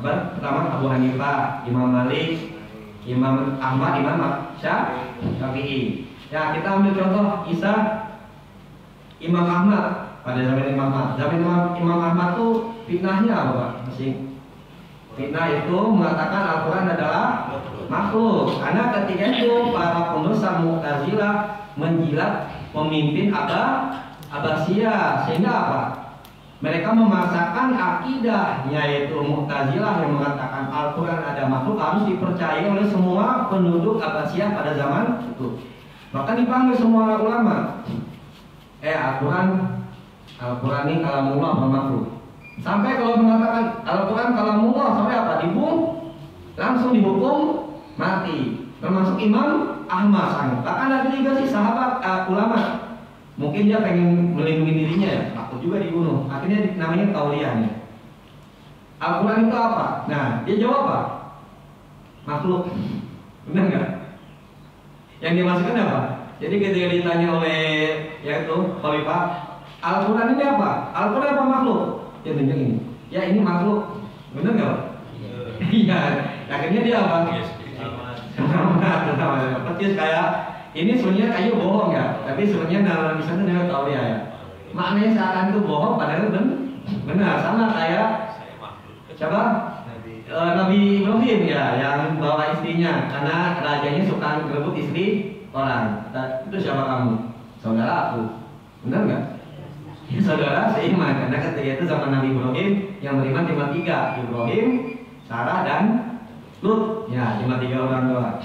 Pertama Abu Hanifah, Imam Malik, Imam Ahmad, Imam Syafi'i. Ya, kita ambil contoh kisah Imam Ahmad pada zaman Imam Ahmad. Zaman Imam Ahmad tuh fitnahnya apa Pak? Masih fitnah itu mengatakan Al-Quran adalah makhluk. Karena ketika itu para pembesar Mu'tazilah menjilat pemimpin Abbasiyah, sehingga apa? Mereka memaksakan akidah, yaitu Mu'tazilah yang mengatakan Al-Quran ada makhluk harus dipercayai oleh semua penduduk Abbasiyah pada zaman itu. Bahkan dipanggil semua ulama. Al-Quran ini kalamullah apa makhluk? Sampai kalau mengatakan Al-Quran kalamullah sampai apa? Langsung dihukum mati. Termasuk Imam Ahmad. Bahkan ada juga sih sahabat ulama. Mungkin dia pengen melindungi dirinya ya, takut juga dibunuh. Akhirnya namanya tauliyah nih. Al-Quran itu apa? Nah, dia jawab apa? Makhluk. Benar nggak? Yang dimasukkan apa? Jadi ketika ditanya oleh yaitu Khalifah, Al-Quran ini apa? Al-Quran apa makhluk? Dia tunjuk ini. Ya ini makhluk. Benar nggak? Iya. Akhirnya dia apa? Sama. Persis kayak ini sebenarnya kayu bohong ya, tapi sebenarnya dalam misalnya dia tahu ya. Maknanya seakan itu bohong, padahal benar. Sama kayak siapa? Nabi Ibrahim ya, yang bawa istrinya karena rajanya suka merebut istri orang. Itu siapa kamu? Saudara aku. Benar nggak? Ya, saudara seiman. Karena ketika itu zaman Nabi Ibrahim yang beriman cuma 3, Ibrahim, Sarah dan Lut. Ya, cuma 3 orang doang.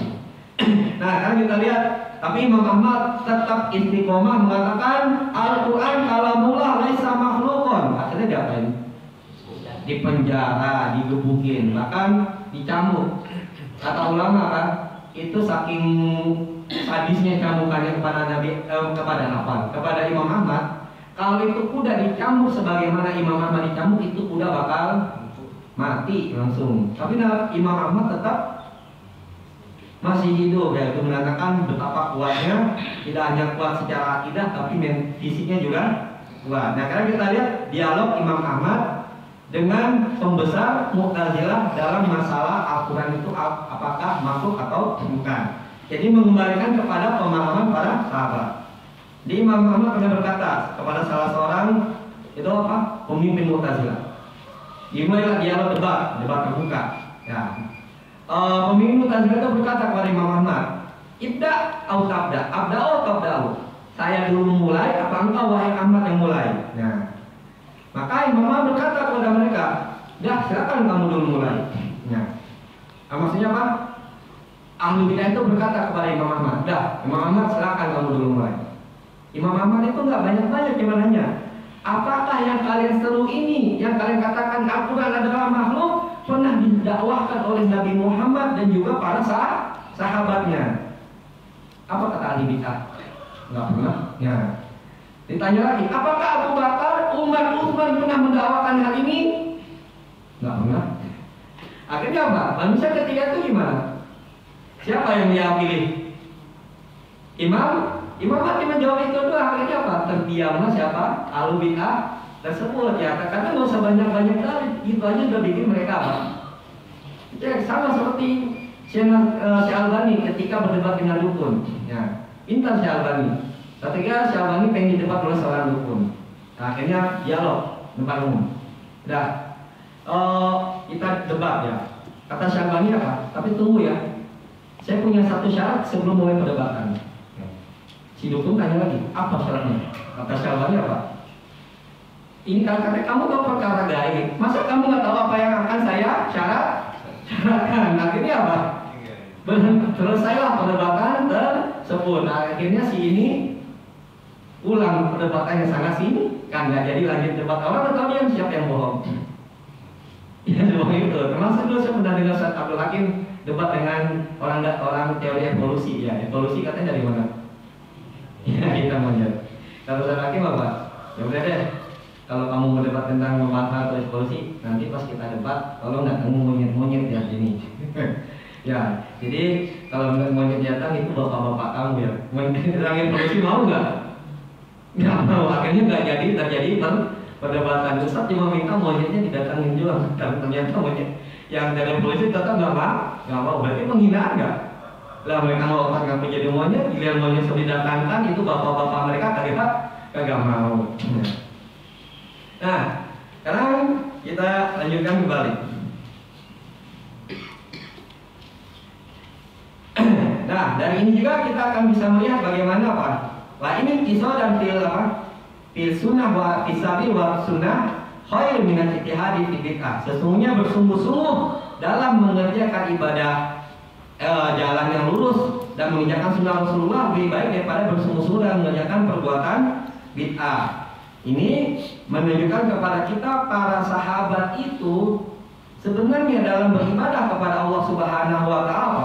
Nah, sekarang kita lihat. Tapi Imam Ahmad tetap istiqomah mengatakan Al-Quran kalamullah laisa makhlukun. Akhirnya diapain? Dipenjara, digebukin, bahkan dicambuk. Kata ulama kan, itu saking sadisnya cambukannya kepada Imam Ahmad. Kalau itu kuda dicambuk sebagaimana Imam Ahmad dicambuk, itu kuda bakal mati langsung. Tapi Imam Ahmad tetap masih hidup, yaitu menandakan betapa kuatnya, tidak hanya kuat secara akidah tapi fisiknya juga kuat. Nah, sekarang kita lihat dialog Imam Ahmad dengan pembesar Mu'tazilah dalam masalah Al-Quran itu apakah makhluk atau bukan. Jadi mengembalikan kepada pemahaman para sahabat. Di Imam Ahmad pernah berkata kepada salah seorang itu apa? Pemimpin Mu'tazilah. Dimulailah dialog debat terbuka. Ya. Pemimpin Mu'tazilah itu berkata kepada Imam Ahmad, "Ibda au tabda, abda au tabda'u." Saya dulu mulai, apa engkau wahai Ahmad yang mulai? Nah, maka Imam Ahmad berkata kepada mereka, "Dah, silakan kamu dulu mulai." Nah, maksudnya apa? Ahli bidah itu berkata kepada Imam Ahmad, "Dah, Imam Ahmad silakan kamu dulu mulai." Imam Ahmad itu nggak banyak-banyak yang nanya, apakah yang kalian seru ini, yang kalian katakan Al-Quran adalah makhluk, pernah didakwahkan oleh Nabi Muhammad dan juga para sahabatnya? Apa kata ahli bidah? Nggak pernah. Ya. Ditanya lagi, apakah Abu Bakar, Umar, Utsman pernah mendakwakan hal ini? Nggak pernah. Akhirnya apa? Manusia ketika itu gimana? Siapa yang dia pilih? Imam Ahmad menjawab itu doang. Akhirnya apa? Terdiamlah siapa? Ahli bidah tersebut ya, karena nggak usah banyak-banyak dalil, itu aja udah bikin mereka apa? Ya, sama seperti Syekh Al-Albani ketika berdebat dengan dukun. Ya, pintar Syekh Al-Albani. Ketika Syekh Al-Albani pengen didebat oleh seorang dukun, nah, akhirnya dialog depan umum. Udah, kita debat ya. Kata Syekh Al-Albani apa? Tapi tunggu ya, saya punya satu syarat sebelum mulai perdebatan. Si dukun tanya lagi, apa syaratnya? Kata Syekh Al-Albani apa? Ini karena kamu tahu perkara gaib, masa kamu nggak tahu apa yang akan saya syaratkan? Akhirnya apa? Selesailah perdebatan tersebut. Nah, akhirnya si ini ulang perdebatannya sangat kan nggak jadi lanjut debat. Orang tahu yang siapa yang bohong. Ya seperti itu. Termasuk dulu saya pernah dengar Ustaz Abdul Hakim debat dengan orang teori evolusi. Ya, evolusi katanya dari mana? Ya kita melihat. Kalau Ustaz Hakim apa? Ya udah deh. Kalau kamu mau debat tentang manfaat atau evolusi, nanti pas kita debat, kalau nggak temu monyet ya sini. Ya, jadi kalau monyet datang itu bapak-bapak kamu ya. Monyet tentang evolusi mau nggak? Nggak mau. Akhirnya nggak jadi terjadi perdebatan. Ustaz cuma minta monyetnya didatangin juga, dan ternyata monyet yang dari evolusi tetap nggak mau. Berarti penghinaan nggak? Lah mereka mau nggak menjadi monyet, giliran monyet sudah didatangkan itu bapak-bapak mereka kagak mau. Nah, sekarang kita lanjutkan kembali. Nah, dari ini juga kita akan bisa melihat bagaimana apa? Lah ini kisah dan fil apa? Fil sunnah wa fisabil wa sunnah khair minal ijtihadi fi bid'ah. Sesungguhnya bersungguh-sungguh dalam mengerjakan ibadah jalan yang lurus dan mengerjakan sunnah Rasulullah lebih baik daripada bersungguh-sungguh dalam mengerjakan perbuatan bid'ah. Ini menunjukkan kepada kita para sahabat itu sebenarnya dalam beribadah kepada Allah Subhanahu wa taala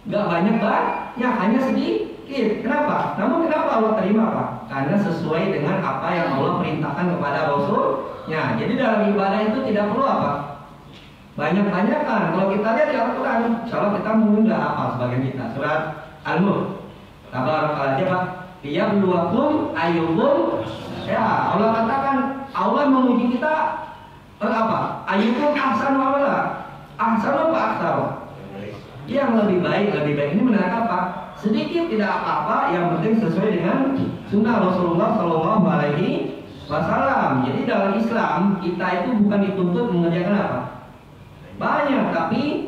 nggak banyak, hanya sedikit. Kenapa? Namun kenapa Allah terima, Pak? Karena sesuai dengan apa yang Allah perintahkan kepada Rasul-Nya. Jadi dalam ibadah itu tidak perlu apa? Banyak-banyakan. Kalau kita lihat di Al-Quran, insya kita mungkin udah hafal sebagian kita. Surat Al-Mulk. Tabarakalladzii, Pak. Liyabluwakum ayyukum. Ya, Allah katakan, Allah menguji kita apa? Ayyukum ahsanu amala. Ahsanu apa aktsar? Yang lebih baik ini menandakan apa? Sedikit tidak apa-apa, yang penting sesuai dengan sunnah Rasulullah Shallallahu Alaihi Wasallam. Jadi dalam Islam kita itu bukan dituntut mengerjakan apa? Banyak, tapi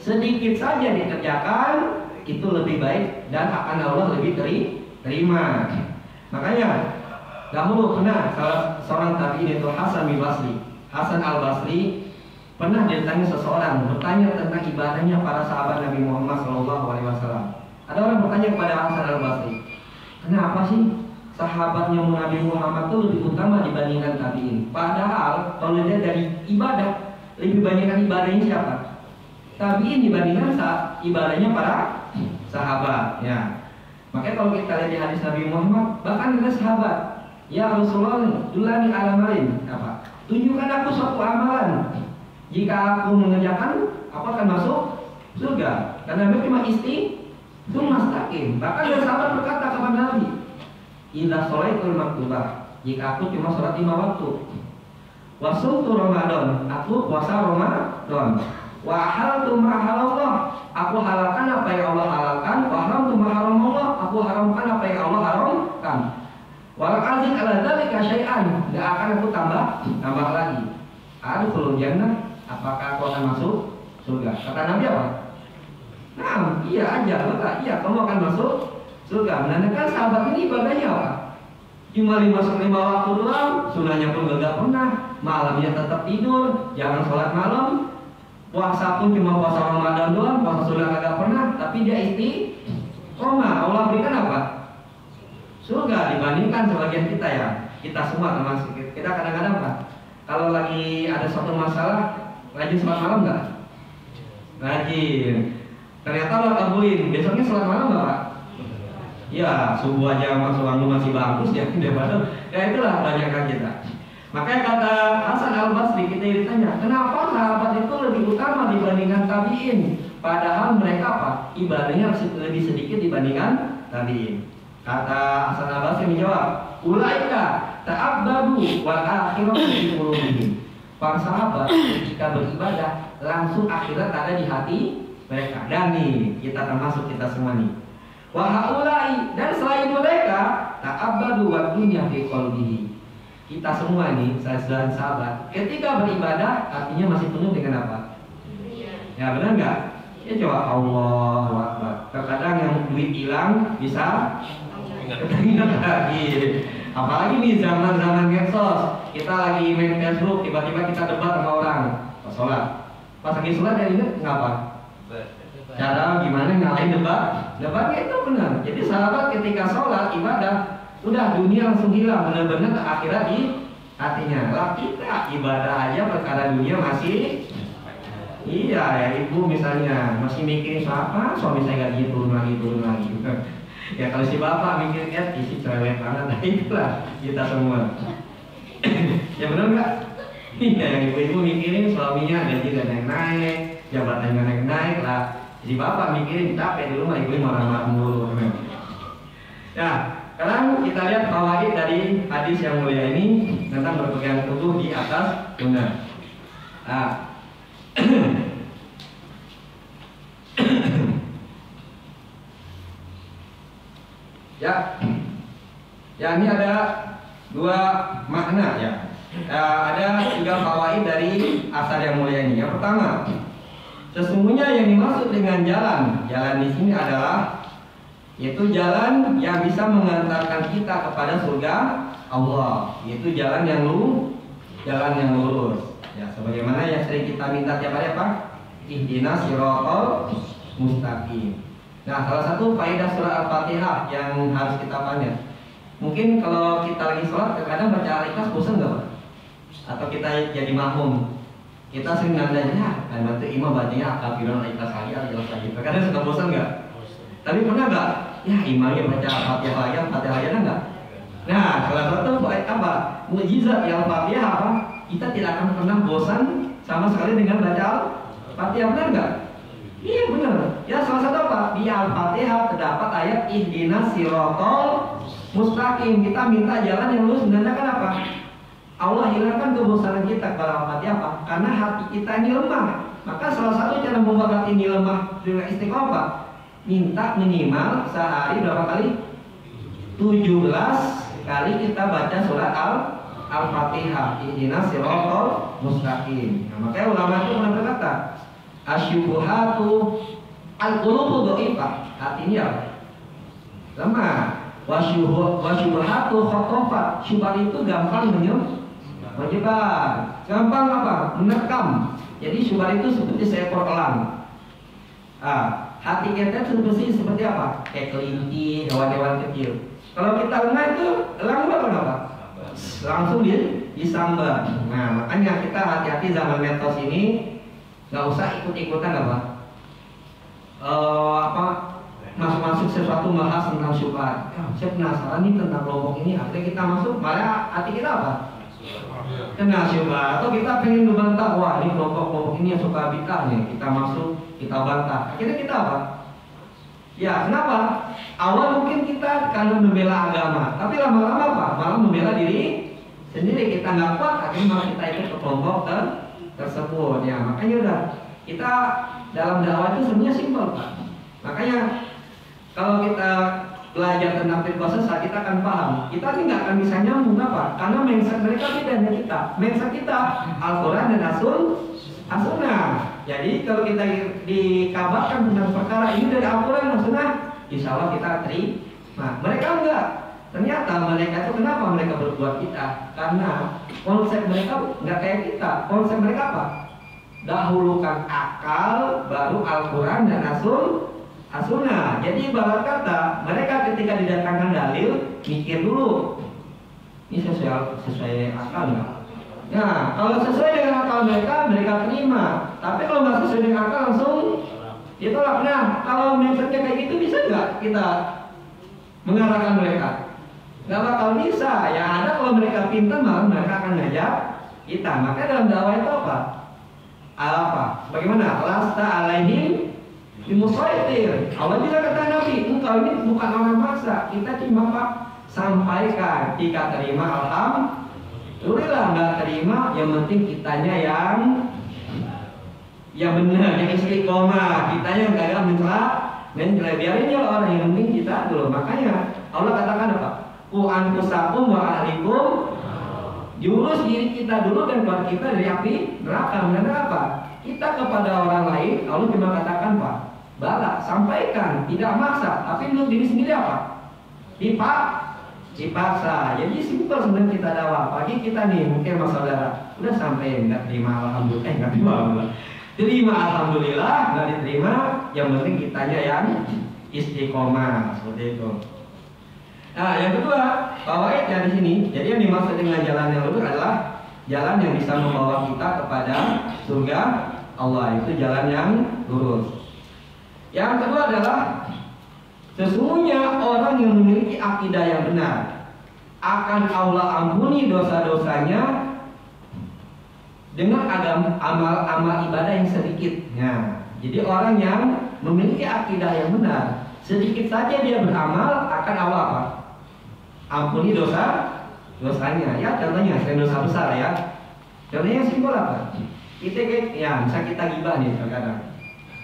sedikit saja dikerjakan itu lebih baik dan akan Allah lebih terima. Makanya dahulu pernah seorang tabi'in itu Hasan al-Basri pernah ditanya seseorang bertanya tentang ibadahnya para sahabat Nabi Muhammad SAW. Ada orang bertanya kepada Hasan al-Basri, kenapa sih sahabatnya Nabi Muhammad itu lebih utama dibandingkan tabi'in? Padahal kalau lihat dari ibadah, lebih banyakkan ibadahnya siapa? Tabi'in dibandingkan ibadahnya para sahabat. Ya. Makanya kalau kita lihat di hadis Nabi Muhammad, bahkan ada sahabat, ya Rasulullah, dulani alamalin, apa? Tunjukkan aku suatu amalan. Jika aku mengerjakan, aku akan masuk surga. Karena Nabi cuma itu mustaqim. Bahkan ada sahabat berkata kepada Nabi, idza sholaitul maktubah, jika aku cuma sholat 5 waktu. Wa sumtu Ramadan, aku puasa Ramadan. Wa halaltu ma halallah, aku halalkan apa yang Allah halalkan. Wa haramtu ma haramallah, aku haramkan apa yang Allah haramkan. Wa azid ala dzalika syai'an, enggak akan aku tambah lagi. Adkhulul jannah, apakah aku akan masuk surga? Kata Nabi apa? Nah, iya aja, betul. Iya, kamu akan masuk surga. Menandakan sahabat ini ibadahnya apa? Cuma 5 waktu doang, sunahnya pun gak pernah. Malamnya tetap tidur, jangan sholat malam. Puasa pun cuma puasa Ramadan doang, puasa sunnah gak pernah. Tapi dia istiqomah. Allah berikan apa? Surga. Dibandingkan sebagian kita ya, kita semua termasuk kita kadang-kadang Pak, kalau lagi ada suatu masalah, rajin sholat malam nggak? Rajin. Ternyata Allah kabulin. Besoknya sholat malam nggak Pak? Ya, subuh aja masih bagus ya. Ya itulah banyakkan kita. Makanya kata Hasan al-Basri, kita ditanya, kenapa sahabat itu lebih utama dibandingkan tabi'in? Padahal mereka apa? Ibadahnya lebih sedikit dibandingkan tabi'in. Kata Hasan al-Basri menjawab, ulaika ta'abbadu wal akhiratu fi qulubihim. Para sahabat ketika beribadah langsung akhirat ada di hati mereka. Dan nih kita termasuk kita semua nih. Wa haula'i, dan selain mereka ta'abbadu wa dunya fi qalbihi. Kita semua nih, saudara sahabat, ketika beribadah artinya masih penuh dengan apa? Ya benar nggak? Ya coba Allahu Akbar. Terkadang yang duit hilang bisa ingat lagi. Apalagi nih zaman-zaman medsos, kita lagi main Facebook, tiba-tiba kita debat sama orang pas sholat. Pas lagi sholat ya ingat ngapa? Cara gimana ngalahin debatnya itu benar. Jadi sahabat ketika sholat ibadah, udah dunia langsung hilang, benar-benar akhirat di hatinya. Lah kita ibadah aja perkara dunia masih. Iya ya, ibu misalnya masih mikirin siapa, suami saya gaji turun lagi. Ya kalau si bapak mikir isi cerewet banget, nah itulah kita semua. Ya benar nggak? Iya, yang ibu-ibu mikirin suaminya gaji gak naik, jabatannya naik lah. Si bapak mikirin capek di rumah, ibu marah-marah mulu. Nah, sekarang kita lihat fawaid dari hadis yang mulia ini tentang berpegang teguh di atas sunnah. Nah, ya ini ada 2 makna ya. ada 3 fawaid dari asar yang mulia ini. Yang pertama, sesungguhnya yang dimaksud dengan jalan di sini adalah yaitu jalan yang bisa mengantarkan kita kepada surga Allah, yaitu jalan yang lurus. Ya, sebagaimana yang sering kita minta tiap hari apa? Ihdinas siratal mustaqim. Nah, salah satu faedah surah Al-Fatihah yang harus kita pandang. Mungkin kalau kita lagi sholat, kadang baca Al-Ikhlas bosan nggak Pak? Atau kita jadi makmum, kita sering nandanya, dan nanti imam bacanya Al-Kafirun, Al-Ikhlas lagi. Kadang suka bosan nggak? Tapi pernah nggak? Ya imamnya baca Al-Fatihah lagi enggak? Nah, salah satu apa? Mujizat yang Al-Fatihah apa? Kita tidak akan pernah bosan sama sekali dengan baca Al-Fatihah, benar nggak? Iya benar. Ya salah satu apa? Di Al-Fatihah terdapat ayat ihdinas siratal mustaqim. Kita minta jalan yang lurus. Sebenarnya kan apa? Allah hilangkan kebosanan kita kepada Al-Fatihah apa? Karena hati kita ini lemah. Maka salah satu cara membuat hati ini lemah dengan istiqomah, minta minimal sehari berapa kali? 17 kali kita baca surat Al-Fatihah, ihdinas siratal mustaqim. Nah, makanya ulama itu pernah berkata, asyubuhatu al-qulubu dhaifah. Hati ini apa? Lemah. Wasyubuhatu khotofat. Syubhat itu gampang menyebar. Gampang apa? Menerkam. Jadi syubhat itu seperti seekor elang. Hati kita seperti apa? Kayak kelinci, hewan-hewan kecil. Kalau kita lemah itu elang apa? Langsung disambar. Nah, makanya kita hati-hati zaman medsos ini. Nggak usah ikut-ikutan masuk sesuatu bahas tentang syubhat. Saya penasaran nih tentang kelompok ini. Akhirnya kita masuk, malah hati kita apa? Kena syubhat. Atau kita pengen membantah, wah ini kelompok ini yang suka bid'ah nih. Kita masuk, kita bantah. Akhirnya kita apa? Ya kenapa? Awal mungkin kita karena membela agama, tapi lama-lama apa? Malah membela diri sendiri. Kita nggak kuat, akhirnya malah kita ikut ke kelompok tersebut. Ya makanya udah, kita dalam dakwah itu sebenarnya simpel Pak. Makanya kalau kita belajar tentang firqah sesat, kita akan paham kita ini nggak akan bisa nyambung apa? Karena mindset mereka beda dengan kita. Mindset kita Al-Quran dan As-Sunnah. Jadi kalau kita dikabarkan tentang perkara ini dari Al-Quran dan As-Sunnah, insya Allah kita terima. Mereka enggak. Ternyata mereka itu kenapa mereka berbuat kita? Karena konsep mereka nggak kayak kita. Konsep mereka apa? Dahulukan akal, baru Al-Quran dan As-Sunnah. Jadi ibarat kata mereka ketika didatangkan dalil mikir dulu, ini sesuai akal nggak? Nah, kalau sesuai dengan akal mereka terima. Tapi kalau nggak sesuai dengan akal langsung ditolak. Nah, kalau mindsetnya kayak gitu bisa nggak kita mengarahkan mereka? Nggak bakal bisa. Yang ada kalau mereka pintar malah mereka akan ngajak kita. Maka dalam dakwah itu apa? Bagaimana? Lasta alaihim bimusaitir. Allah bilang kata Nabi, engkau ini bukan orang maksa. Kita cuma sampaikan. Jika terima alhamdulillah, nggak terima yang penting kitanya yang benar, yang istiqomah. Kitanya nggak ada mencela. Biarin ya orang, yang penting kita dulu. Makanya Allah katakan apa? Ku anfusakum wa ahlikum, jurus diri kita dulu dan keluarga kita dari api neraka. Karena apa? Kita kepada orang lain, Allah cuma katakan Pak, bala, sampaikan, tidak maksa. Tapi untuk diri sendiri apa? Dipaksa. Jadi simpel sebenarnya kita dakwah. Pagi kita nih, mungkin mas saudara udah sampai nggak terima alhamdulillah, nggak terima alhamdulillah, nggak diterima. Yang penting kitanya yang istiqomah seperti itu. Nah, yang kedua, fawaid dari sini. Jadi yang dimaksud dengan jalan yang lurus adalah jalan yang bisa membawa kita kepada surga Allah. Itu jalan yang lurus. Yang kedua adalah sesungguhnya orang yang memiliki akidah yang benar akan Allah ampuni dosa-dosanya dengan amal ibadah yang sedikit. Nah, jadi orang yang memiliki akidah yang benar, sedikit saja dia beramal akan Allah apa? Ampuni dosanya. Ya contohnya selain dosa besar ya. Contohnya yang simpel apa? Kita bisa kita gibah nih kadang.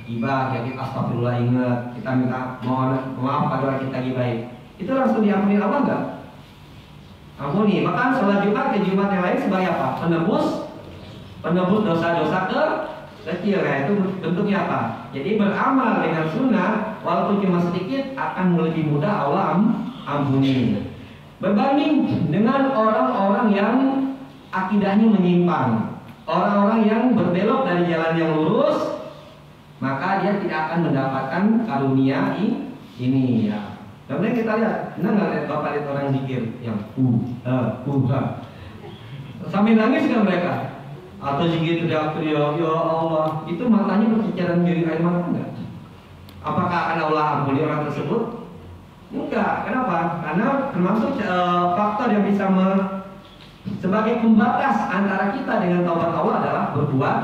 Gibah ya, kita astagfirullah, ingat, kita minta mohon maaf pada orang kita gibahin. Itu langsung diampuni Allah enggak? ampuni. Maka sholat Jumat ke Jumat yang lain sebagai apa? Penebus dosa-dosa kecil. Ya, itu bentuknya apa? Jadi beramal dengan sunnah walaupun cuma sedikit akan lebih mudah Allah ampuni. Berbanding dengan orang-orang yang akidahnya menyimpang, orang-orang yang berbelok dari jalan yang lurus, maka dia tidak akan mendapatkan karunia ini ya. Kemudian kita lihat, pernah nggak lihat bapak lihat orang zikir yang sambil nangis kan mereka? Atau zikir teriak-teriak, ya Allah, itu matanya berceceran dari air mata enggak? Apakah akan Allah ampuni orang tersebut? Enggak. Kenapa? Karena termasuk faktor yang bisa sebagai pembatas antara kita dengan taubat Allah adalah berbuat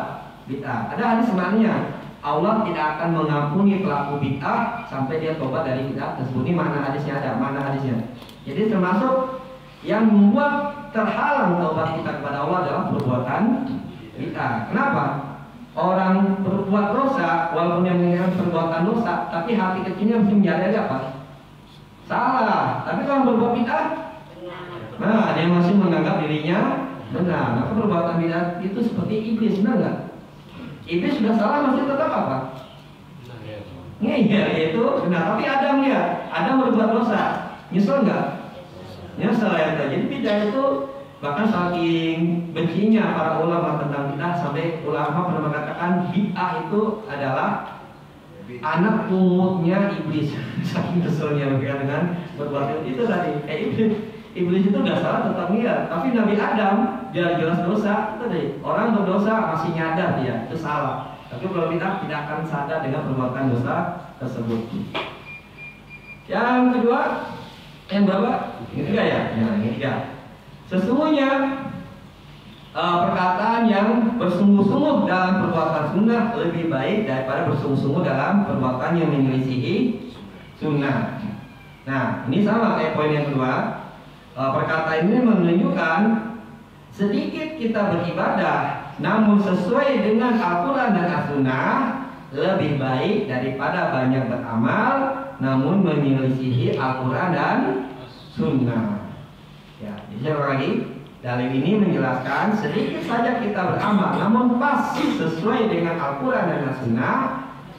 bid'ah. Ada hadis sebenarnya Allah tidak akan mengampuni pelaku bid'ah sampai dia tobat dari bid'ah tersebut. Ini mana hadisnya ada? Mana hadisnya? Jadi termasuk yang membuat terhalang taubat kita kepada Allah adalah perbuatan bid'ah. Kenapa? Orang berbuat dosa, walaupun yang menginginkan perbuatan dosa, tapi hati kecilnya mesti menyadari apa? Salah. Tapi kalau berbuat bid'ah, nah dia masih menganggap dirinya benar. Maka perbuatan bid'ah itu seperti iblis, benar nggak? Iblis sudah salah masih tetap apa? Ngeyel itu benar. Tapi Adam lihat, Adam berbuat dosa, nyesel nggak? Nyesel ya. Jadi bid'ah itu bahkan saking bencinya para ulama tentang bid'ah sampai ulama pernah mengatakan bid'ah itu adalah anak pungutnya iblis. Saking keselnya mereka dengan berbuat itu tadi. Iblis itu udah salah tetap lihat. Tapi Nabi Adam jelas dosa itu tadi. Orang berdosa masih nyadar dia itu salah. Tapi kalau bid'ah tidak akan sadar dengan perbuatan dosa tersebut. Yang kedua, yang berapa? Ini tiga ya. Nah, ini tiga. Sesungguhnya perkataan yang bersungguh-sungguh dalam perbuatan sunnah lebih baik daripada bersungguh-sungguh dalam perbuatan yang menyelisihi sunnah. Nah, ini sama kayak poin yang kedua. Perkataan ini menunjukkan sedikit kita beribadah, namun sesuai dengan Al-Quran dan As-Sunnah lebih baik daripada banyak beramal, namun menyelisihi Al-Quran dan Sunnah. Ya, jadi lagi. Dalil ini menjelaskan sedikit saja kita beramal namun pas sesuai dengan Al-Quran dan As-Sunnah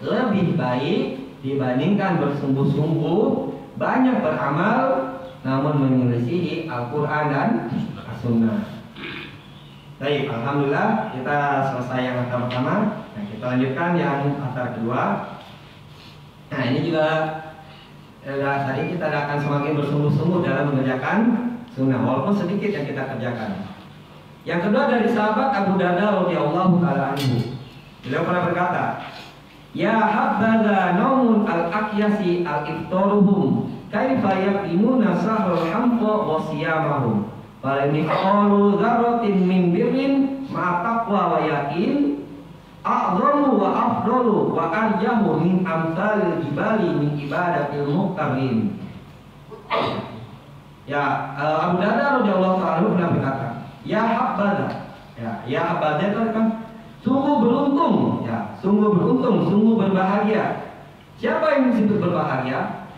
lebih baik dibandingkan bersungguh-sungguh banyak beramal namun menyelisihi Al-Quran dan As-Sunnah. Baik, alhamdulillah kita selesai yang asar pertama. Nah, kita lanjutkan yang asar kedua. Nah, ini juga tadi kita akan semakin bersungguh-sungguh dalam mengerjakan sunnah walaupun sedikit yang kita kerjakan. Yang kedua dari sahabat Abu Darda radhiyallahu taala anhu. Beliau pernah berkata, "Ya habbaza naumun al-aqyasi al-iftaruhum, kaifa yaqimuna sahrul hamqa wa siyamahum. Falamma qalu dzarratin min birrin ma taqwa wa yaqin, a'zamu wa afdalu wa arjahu min amsalil jibali min ibadatil muqtarrin." Ya, Abu Darda radhiyallahu taala pernah berkata, "Ya habbaza." Ya habbaza itu kan sungguh beruntung, ya, sungguh beruntung, sungguh berbahagia. Siapa yang disebut berbahagia?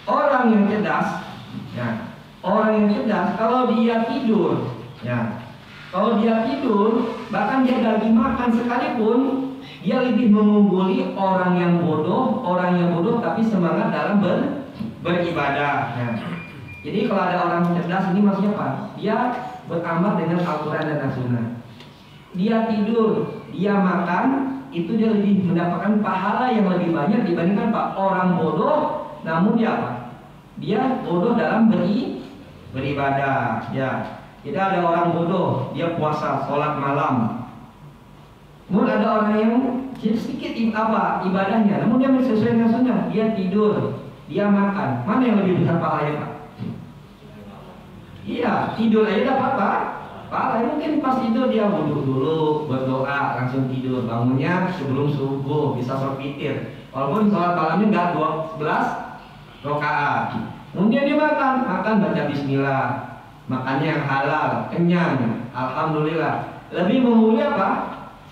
Orang yang cerdas. Ya, orang yang cerdas kalau dia tidur, ya. Kalau dia tidur, bahkan dia lagi makan sekalipun, dia lebih mengungguli orang yang bodoh tapi semangat dalam beribadah. Ya. Jadi kalau ada orang cerdas ini maksudnya apa? Dia beramal dengan Al-Quran dan As-Sunnah. Dia tidur, dia makan, itu dia lebih mendapatkan pahala yang lebih banyak dibandingkan orang bodoh. Namun dia apa? Dia bodoh dalam beribadah. Ya, jadi ada orang bodoh, dia puasa, sholat malam. Namun ada orang yang sedikit ibadahnya, namun dia sesuai dengan sunnah. Dia tidur, dia makan. Mana yang lebih besar pahalanya, Pak? Iya, tidur aja dapat apa? Pahala. Mungkin pas tidur dia wudhu dulu, berdoa, langsung tidur. Bangunnya sebelum subuh, bisa berpikir. Walaupun sholat malamnya nggak 12 rakaat. Kemudian dia makan baca bismillah. Makannya yang halal, kenyang, alhamdulillah. Lebih memulia apa?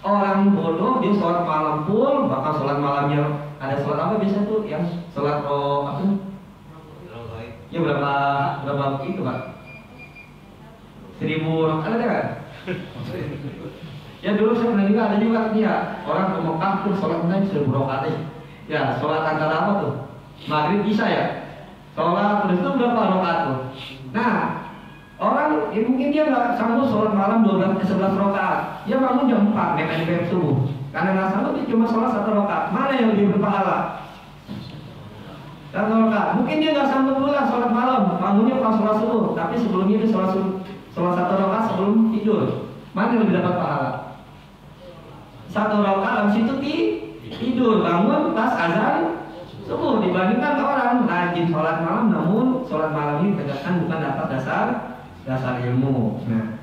Orang bodoh dia sholat malam pun, bahkan sholat malamnya ada sholat apa biasa tuh? Yang sholat apa? Ya berapa itu, Pak? 1000 rakaat ada kan? Ya dulu saya pernah juga ada juga dia orang ke Mekah tuh sholat naik 1000 rakaat. Ya sholat antara apa tuh? Maghrib bisa ya? Sholat terus itu berapa rakaat tuh? Nah orang ya mungkin dia nggak sanggup sholat malam 11 rakaat. Dia bangun jam 4 mepet subuh. Karena nggak sanggup dia cuma sholat 1 rakaat. Mana yang lebih berpahala? 1 rakaat. Mungkin dia nggak sanggup pula sholat malam. Bangunnya pas sholat subuh. Tapi sebelumnya dia sholat 1 rakaat sebelum tidur. Mana yang lebih dapat pahala? 1 rakaat habis itu tidur bangun pas azan subuh, dibandingkan orang rajin sholat malam namun sholat malam ini tegakkan bukan dapat dasar ilmu. Nah,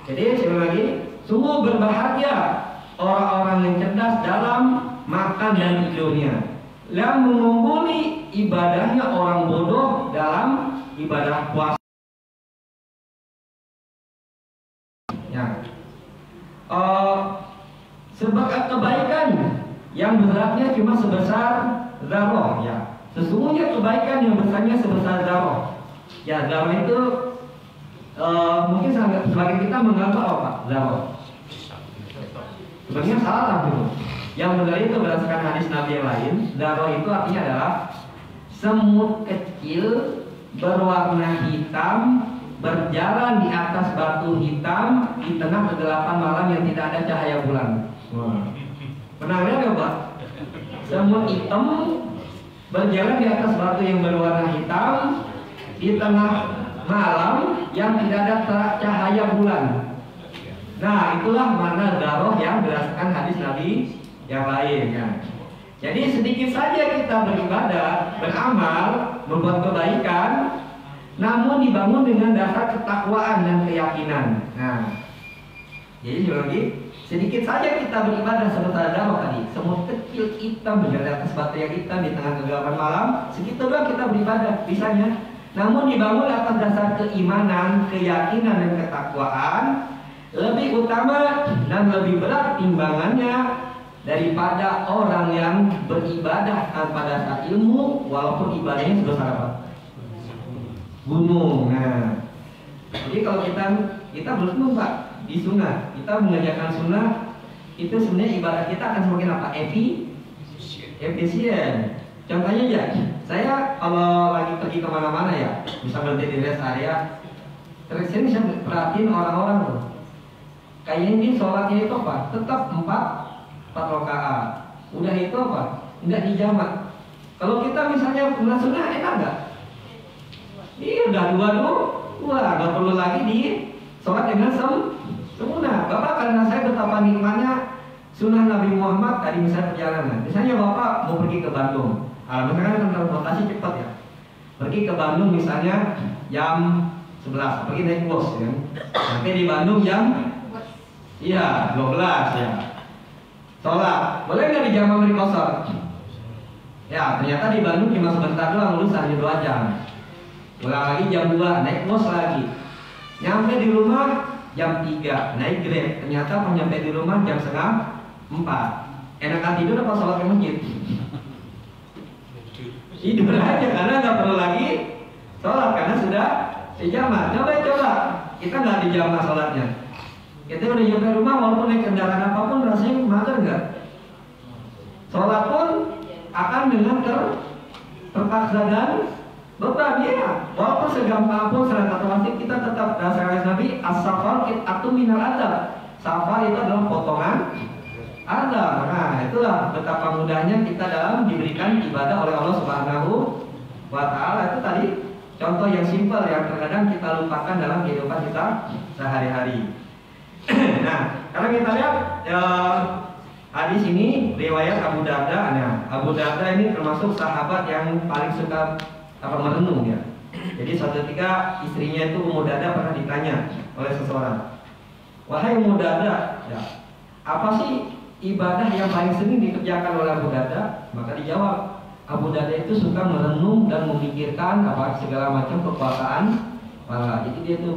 jadi sekali lagi sungguh berbahagia orang-orang yang cerdas dalam makan dan tidurnya, yang mengumpuli ibadahnya orang bodoh dalam ibadah puasa. Ya. Sebagai kebaikan yang beratnya cuma sebesar zarah, ya. Sesungguhnya kebaikan yang besarnya sebesar zarah. Ya, zarah itu mungkin sebagian kita menganggap apa? Zarah. Sebenarnya salah gitu. Yang benar itu berdasarkan hadis Nabi yang lain, zarah itu artinya adalah semut kecil berwarna hitam berjalan di atas batu hitam di tengah kegelapan malam yang tidak ada cahaya bulan. Pernah lihat nggak Pak? Semut hitam berjalan di atas batu yang berwarna hitam di tengah malam yang tidak ada cahaya bulan. Nah, itulah makna zarah yang berdasarkan hadis Nabi yang lain kan. Jadi sedikit saja kita beribadah, beramal, membuat kebaikan, namun dibangun dengan dasar ketakwaan dan keyakinan. Nah, jadi lagi sedikit saja kita beribadah sebentar zarah tadi, semut kecil hitam berjalan di atas batu yang hitam di tengah kegelapan malam, segitu doang kita beribadah bisanya. Namun dibangun atas dasar keimanan, keyakinan dan ketakwaan, lebih utama dan lebih berat timbangannya daripada orang yang beribadah tanpa dasar ilmu, walaupun ibadahnya sebesar apa? Gunung. Nah, jadi kalau kita belum Pak di sunnah, kita mengerjakan sunnah itu sebenarnya ibadah kita akan semakin apa? Efisien. Contohnya aja, saya kalau lagi pergi kemana-mana ya, bisa berhenti di rest area, terus saya bisa perhatiin orang-orang tuh. Kayaknya ini sholatnya itu apa? Tetap 4 rakaat. Udah itu apa? Enggak dijamak. Kalau kita misalnya punya sunnah enak nggak? Iya udah dua, nggak perlu lagi di sholat dengan sunnah. Bapak karena saya betapa nikmatnya sunnah Nabi Muhammad tadi misalnya perjalanan. Misalnya Bapak mau pergi ke Bandung, misalnya transportasi cepat ya. Pergi ke Bandung misalnya jam 11, pergi naik bus ya. Nanti di Bandung jam 12 ya. Sholat, boleh nggak dijamak beri kosor? Ya, ternyata di Bandung cuma sebentar doang, lulus hanya 2 jam. Pulang lagi jam 2, naik bus lagi. Nyampe di rumah jam 3, naik Grab. Ternyata pas nyampe di rumah jam setengah 4. Enakan tidur apa sholat di masjid? Tidur aja karena nggak perlu lagi sholat karena sudah dijamak. Coba kita nggak dijamak sholatnya. Kita udah nyampe rumah walaupun naik kendaraan apapun rasanya mager nggak? Sholat pun akan dengan terpaksa dan beban ya. Walaupun segampang pun salat tarawih kita tetap dasar Nabi as-safar atau minal adab. Safar itu adalah potongan adab. Nah, itulah betapa mudahnya kita dalam diberikan ibadah oleh Allah Subhanahu wa taala. Itu tadi contoh yang simpel yang terkadang kita lupakan dalam kehidupan kita sehari-hari. Nah, kalau kita lihat hadis ini riwayat Abu Darda. Nah, Abu Darda ini termasuk sahabat yang paling suka merenung ya. Jadi suatu ketika istrinya itu Ummu Darda pernah ditanya oleh seseorang, wahai Ummu Darda, ya, apa sih ibadah yang paling sering dikerjakan oleh Abu Darda? Maka dijawab, Abu Darda itu suka merenung dan memikirkan apa segala macam kekuasaan. Jadi dia tuh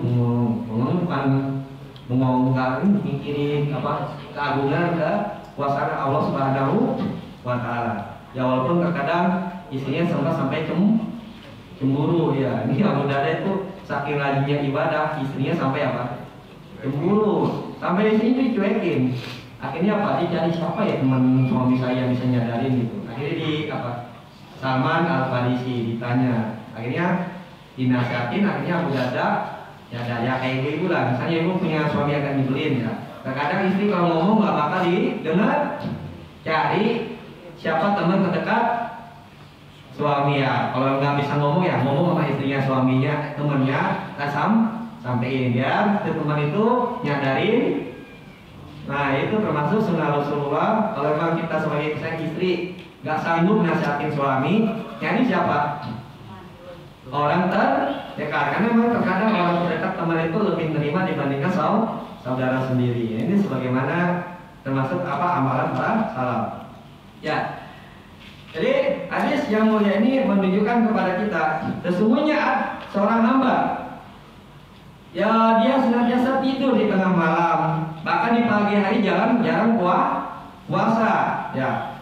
mikirin apa keagungan kekuasaan Allah Subhanahu wa taala. Ya walaupun terkadang istrinya sampai cemburu ya. Ini Abu Darda itu saking rajinnya ibadah, istrinya sampai apa? cemburu. Sampai di sini dicuekin. Akhirnya apa? Dicari siapa ya teman suami saya bisa nyadarin gitu. Akhirnya di apa? Salman Al-Farisi ditanya. Akhirnya dinasihatin, akhirnya Abu Darda ya kayak ibu lah. Misalnya ibu punya suami agak nyebelin ya. Terkadang istri kalau ngomong nggak bakal didengar. Cari siapa teman terdekat suami ya. Kalau nggak bisa ngomong ya ngomong sama istrinya, suaminya, temennya, sampein ya. Teman itu nyadarin. Nah itu termasuk sunnah Rasulullah. Kalau memang kita sebagai istri nggak sanggup nasihatin suami, nyari siapa? Orang terdekat. Karena memang terkadang orang terdekat teman itu lebih menerima dibandingkan saudara sendiri. Ini sebagaimana termasuk apa amalan para salaf. Ya. Jadi hadis yang mulia ini menunjukkan kepada kita sesungguhnya seorang hamba ya dia senantiasa tidur di tengah malam, bahkan di pagi hari jarang puasa ya.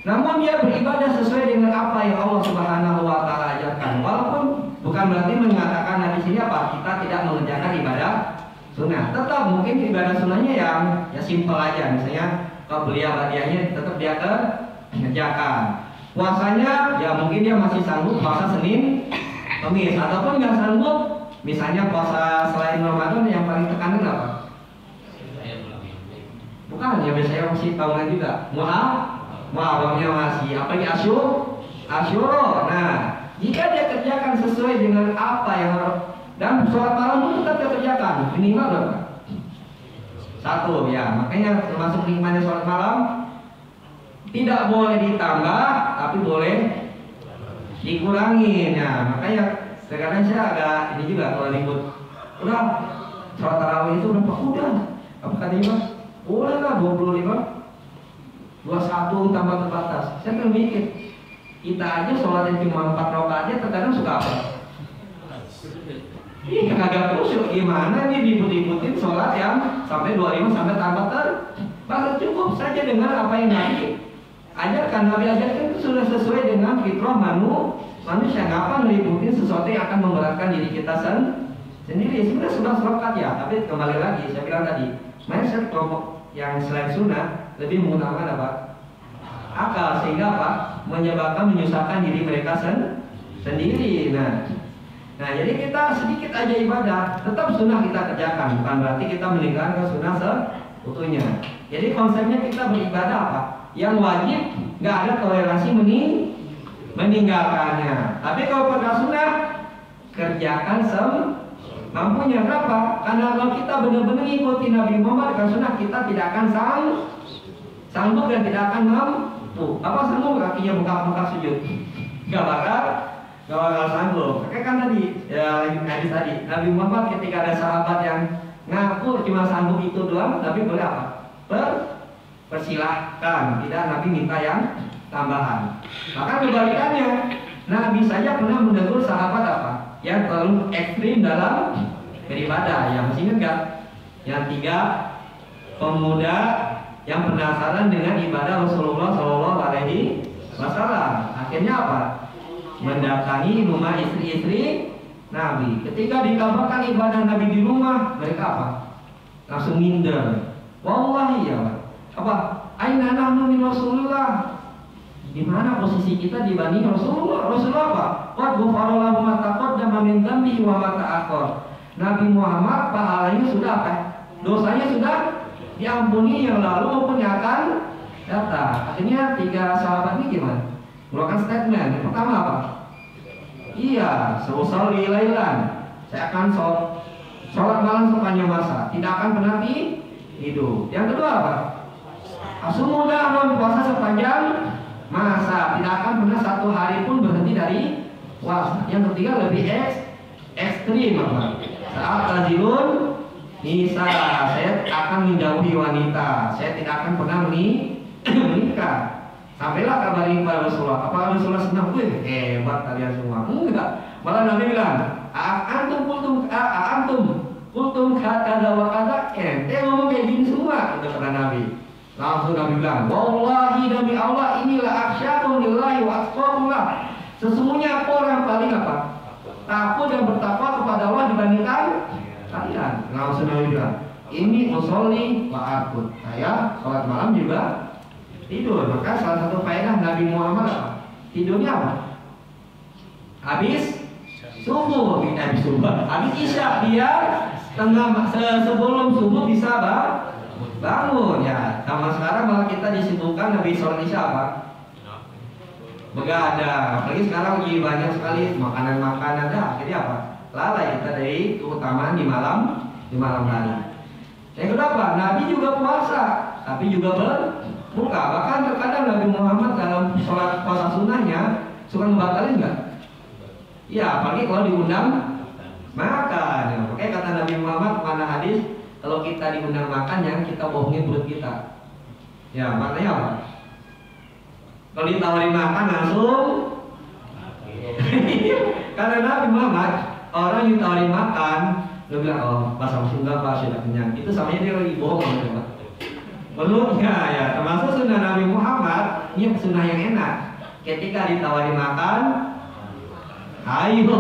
Namun dia beribadah sesuai dengan apa yang Allah Subhanahu wa taala ajarkan. Walaupun bukan berarti mengatakan di sini apa kita tidak mengerjakan ibadah sunnah. Tetap mungkin ibadah sunnahnya yang ya simpel aja. Misalnya qabliyah ba'diyahnya tetap dia kerjakan. Puasanya ya mungkin dia masih sanggup puasa Senin, Kamis, ataupun nggak sanggup misalnya puasa selain Ramadan yang paling tekanan apa? Bukan ya biasanya masih tahunan juga. Muharramnya masih apa ya Asyura. Nah, jika dia kerjakan sesuai dengan apa yang dan sholat malam pun tetap dia kerjakan minimal berapa? 1 ya. Makanya termasuk nikmatnya sholat malam tidak boleh ditambah tapi boleh dikurangi. Nah, makanya sekarang saya agak ini juga kalau ribut. Udah sholat tarawih itu berapa? Udah. Apa katanya Mas? Boleh lah 25. 21 tambah terbatas. Saya kan mikir, kita aja sholat yang cuma 4 rakaat aja terkadang suka apa? Ih, kagak khusyuk gimana nih ribut-ributin sholat yang sampai 25 sampai tambah bahkan cukup saja dengan apa yang Nabi ajarkan. Nabi ajarkan itu sudah sesuai dengan fitrah manusia. Ngapa ngeributin sesuatu yang akan memberatkan diri kita sendiri? Sebenarnya sudah rakaat ya, tapi kembali lagi saya bilang tadi, mindset kelompok yang selain sunnah lebih menggunakan apa? Akal, sehingga apa? Menyusahkan diri mereka sendiri. Nah, jadi kita sedikit aja ibadah, tetap sunnah kita kerjakan, bukan berarti kita meninggalkan sunnah seutuhnya. Jadi konsepnya kita beribadah apa? Yang wajib, nggak ada toleransi meninggalkannya. Tapi kalau pada sunnah kerjakan mampunya. Kenapa? Karena kalau kita benar-benar ikuti Nabi Muhammad dengan sunnah, kita tidak akan sanggup dan tidak akan mampu. Apa sanggup? Kakinya bengkak-bengkak sujud. Gak bakal sanggup. Kayak kan tadi, ya hadis tadi, Nabi Muhammad ketika ada sahabat yang ngaku cuma sanggup itu doang, Nabi boleh apa? Persilahkan. Tidak, Nabi minta yang tambahan. Maka kebalikannya, Nabi saja pernah menegur sahabat apa? Yang terlalu ekstrim dalam beribadah. Yang masih ingat yang 3 pemuda yang penasaran dengan ibadah Rasulullah SAW. Akhirnya apa? Mendatangi rumah istri-istri Nabi. Ketika dikabarkan ibadah Nabi di rumah, mereka apa? Langsung minder. Wallahi ya apa? Aina nahnu min Rasulullah. Di mana posisi kita dibanding Rasulullah? Rasulullah apa? Qad ghafara lahu ma taqaddama min dhanbihi wa ma ta'akhkhar. Nabi Muhammad pahalanya sudah apa? Dosanya sudah diampuni yang lalu maupun yang akan datang. Akhirnya 3 sahabat ini gimana? Mengeluarkan statement. Yang pertama apa? Iya, seusalli lailan. Saya akan sholat malam sepanjang masa, tidak akan pernah tidur. Yang kedua apa? Asumu dahron, puasa sepanjang masa, tidak akan pernah 1 hari pun berhenti dari puasa. Yang ketiga lebih ekstrim apa? Saat tazilun nisa, saya akan menjauhi wanita, saya tidak akan pernah menikah. Sampailah kabarin kepada Rasulullah. Apa Rasulullah senang? Hebat kalian semua. Enggak. Malah Nabi bilang, antum kultum kada wa kada. Ente ngomong kayak gini semua, itu kata Nabi. Langsung Nabi bilang, wallahi demi Allah, inilah aksyakum lillahi wa atqakumullah. Sesungguhnya aku orang paling apa? Takut dan bertakwa kepada Allah dibandingkan kalian. Langsung Nabi bilang, ini usolli wa arkut. Saya sholat malam juga tidur. Maka salah satu faedah Nabi Muhammad apa? Tidurnya apa? Habis subuh, habis subuh, habis isya dia sebelum subuh bisa bangun ya. Sama sekarang malah kita disibukkan habis sholat isya apa? Begadang. Apalagi sekarang lagi banyak sekali makanan-makanan. Jadi apa? Lalai kita dari keutamaan di malam hari. Yang kedua, Nabi juga puasa, tapi juga berbuka. Bahkan terkadang Nabi Muhammad dalam sholat puasa sunnahnya suka ngebatalin nggak? Ya, apalagi kalau diundang makan. Ya. Makanya kata Nabi Muhammad mana hadis, kalau kita diundang makan jangan kita bohongin perut kita. Ya, maknanya apa? Kalau ditawarin makan langsung. Karena Nabi Muhammad orang yang ditawarin makan, dia bilang, oh bahasa enggak pak, sudah kenyang. Itu samanya dia lagi bohong gitu, Pak. Menurutnya ya, termasuk sunnah Nabi Muhammad, ini sunnah yang enak. Ketika ditawari makan, ayo,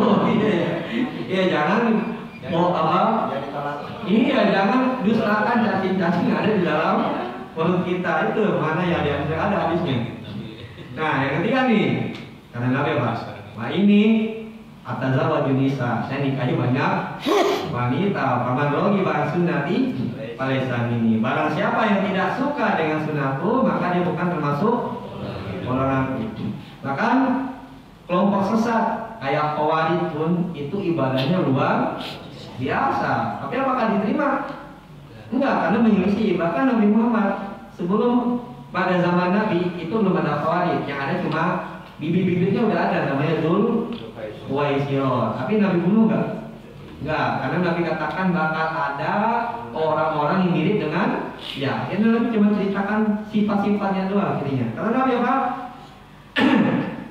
ya jangan mau apa? Iya, jangan dustakan cacing-cacing ada di dalam perut kita itu. Mana ya ada hadisnya. Nah, yang ketiga nih, karena Nabi apa? Wah ini atazawwaju nisa, saya nikahi banyak wanita. Paman rogi bahas sunnati palesan ini. Barang siapa yang tidak suka dengan sunnahku, maka dia bukan termasuk golongan itu. Bahkan kelompok sesat kayak Khawarij pun itu ibadahnya luar biasa. Tapi apakah diterima? Enggak, karena menyelisih. Bahkan Nabi Muhammad sebelum pada zaman Nabi itu belum ada Khawarij, yang ada cuma bibit-bibitnya udah ada namanya Dzulkhuwaisirah. Tapi Nabi bunuh enggak, karena Nabi katakan bakal ada orang-orang yang mirip dengan ya. Ini Nabi cuma ceritakan sifat-sifatnya doang akhirnya. Karena Nabi apa?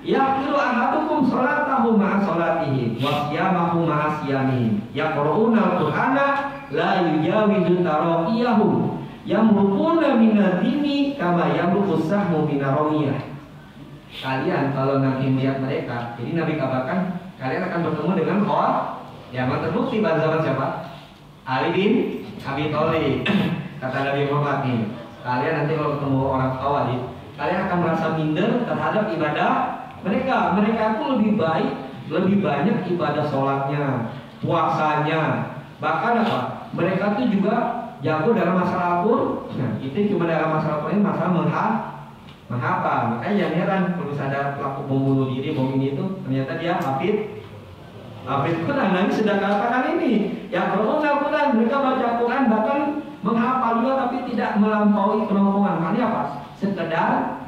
Yaqilu ahadukum sholatahu ma'a sholatihi wa siyamahu ma'a siyamihi yaqra'una al-Qur'ana la yujawizu taraqiyahum yamruquna minadh-dhimi kama yamruqus sahmu minarawiyah. Kalian kalau nanti melihat mereka, jadi Nabi kabarkan kalian akan bertemu dengan orang yang terbukti pada zaman siapa? Ali bin Abi Thalib. Kata Nabi Muhammad nih, kalian nanti kalau ketemu orang Khawarij, kalian akan merasa minder terhadap ibadah mereka. Mereka itu lebih baik, lebih banyak ibadah sholatnya, puasanya, bahkan apa? Mereka itu juga jago dalam masalah Al-Qur'an. Nah, itu cuma dalam masalah Al-Qur'an, masalah menghafal. Makanya jangan heran kalau ada pelaku bom bunuh diri, bom ini itu ternyata dia hafid Quran. Nabi sudah katakan ini. Ya kalau Al-Quran, mereka baca Quran bahkan menghafal juga, tapi tidak melampaui kelompokan. Maknanya apa? Sekedar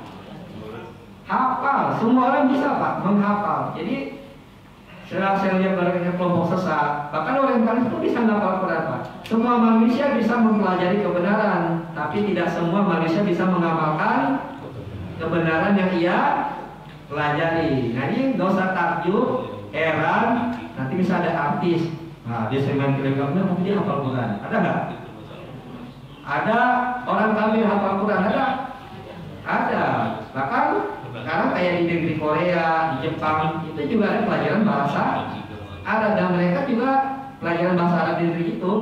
hafal. Semua orang bisa Pak menghafal. Jadi saya lihat dari kelompok sesat, bahkan orientalis itu bisa menghafal Quran Pak. Semua manusia bisa mempelajari kebenaran, tapi tidak semua manusia bisa mengamalkan kebenaran yang ia pelajari. Nah ini dosa takjub, heran, nanti bisa ada artis. Nah dia sering main telegamnya, tapi dia hafal Quran. Ada nggak? Ada orang kafir hafal Quran, ada. Bahkan sekarang kayak di negeri Korea, di Jepang, itu juga ada pelajaran bahasa Arab, dan mereka juga pelajaran bahasa Arab di negeri itu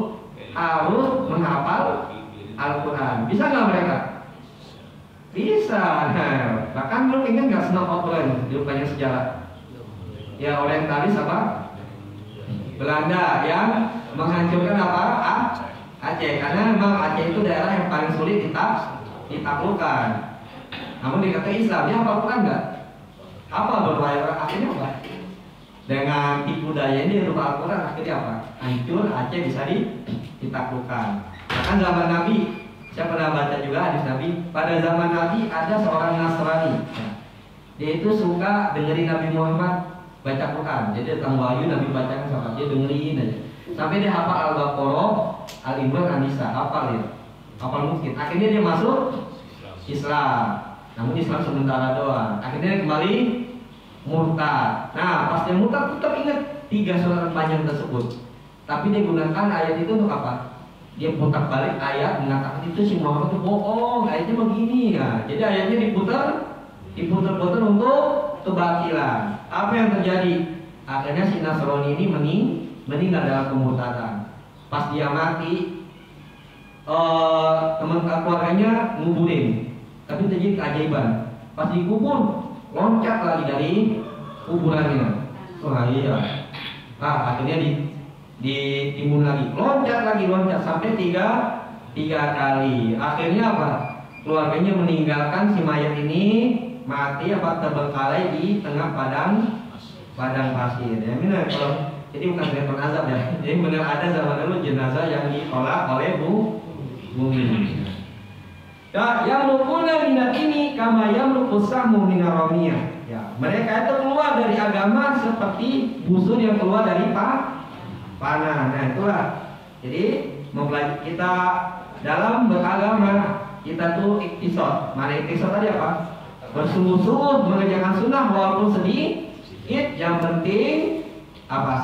harus menghafal Al-Quran. Bisa nggak mereka? Bisa. Nah, bahkan lu ingat nggak Snow Oakland di rupanya sejarah? Ya orientalis apa? Belanda yang menghancurkan apa? Aceh. Karena memang Aceh itu daerah yang paling sulit ditaklukkan. Namun dikata Islam, dia hafal Quran nggak? Hafal berwayar, akhirnya apa? Dengan tipu daya ini berupa Al-Quran, akhirnya apa? Hancur, Aceh bisa ditaklukkan. Bahkan zaman Nabi, saya pernah baca juga hadis Nabi. Pada zaman Nabi ada seorang Nasrani. Dia itu suka dengerin Nabi Muhammad baca Quran. Jadi datang wahyu Nabi bacakan sama dia, dengerin aja. Sampai dia hafal Al-Baqarah, Al-Imran, An-Nisa, hafal dia. Hafal mungkin. Akhirnya dia masuk Islam. Namun Islam sementara doang. Akhirnya kembali murtad. Nah, pas dia murtad tetap ingat 3 surat panjang tersebut. Tapi dia gunakan ayat itu untuk apa? Dia putar balik ayat mengatakan itu si Muhammad itu bohong, ayatnya begini ya. Jadi ayatnya diputar-putar untuk kebatilan. Apa yang terjadi? Akhirnya si Nasrani ini meninggal dalam kemurtadan. Pas dia mati, teman keluarganya nguburin. Tapi terjadi keajaiban. Pas dikubur, loncat lagi dari kuburannya. Wah iya. Akhirnya ditimbun lagi, loncat sampai tiga kali. Akhirnya apa? Keluarganya meninggalkan si mayat ini mati terbengkalai di tengah padang pasir. Ya benar, kalau jadi bukan setan azab ya. Jadi benar ada zaman dulu jenazah yang ditolak oleh bumi. Ya, yang rukuna minat ini kama yang rukusahmu minaramiyah. Ya, mereka itu keluar dari agama seperti busur yang keluar dari panah. Nah itulah. Jadi mempelajari kita dalam beragama kita tuh iktisad. Mana iktisad tadi apa? Bersungguh-sungguh mengerjakan sunnah walaupun sedikit. Yang penting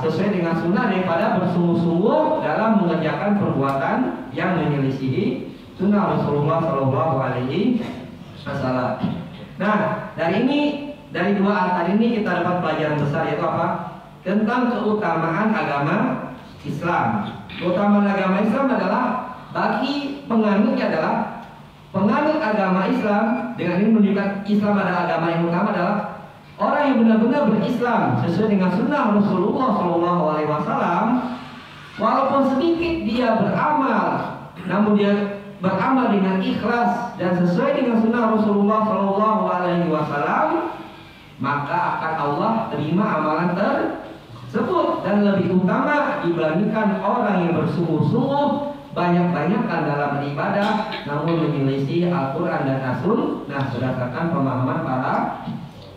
sesuai dengan sunnah daripada bersungguh-sungguh dalam mengerjakan perbuatan yang menyelisihi sunnah Rasulullah Shallallahu Alaihi Wasallam. Nah dari dua ayat ini kita dapat pelajaran besar, yaitu apa? Tentang keutamaan agama Islam. Keutamaan agama Islam adalah bagi penganutnya adalah penganut agama Islam. Dengan ini menunjukkan Islam adalah agama yang utama adalah orang yang benar-benar berislam sesuai dengan sunnah Rasulullah Shallallahu Alaihi Wasallam. Walaupun sedikit dia beramal, namun dia beramal dengan ikhlas dan sesuai dengan sunnah Rasulullah Shallallahu Alaihi Wasallam, maka akan Allah terima amalan tersebut dan lebih utama dibandingkan orang yang bersungguh-sungguh banyak-banyakkan dalam beribadah namun menyelisih Al-Quran dan As-Sunnah berdasarkan pemahaman para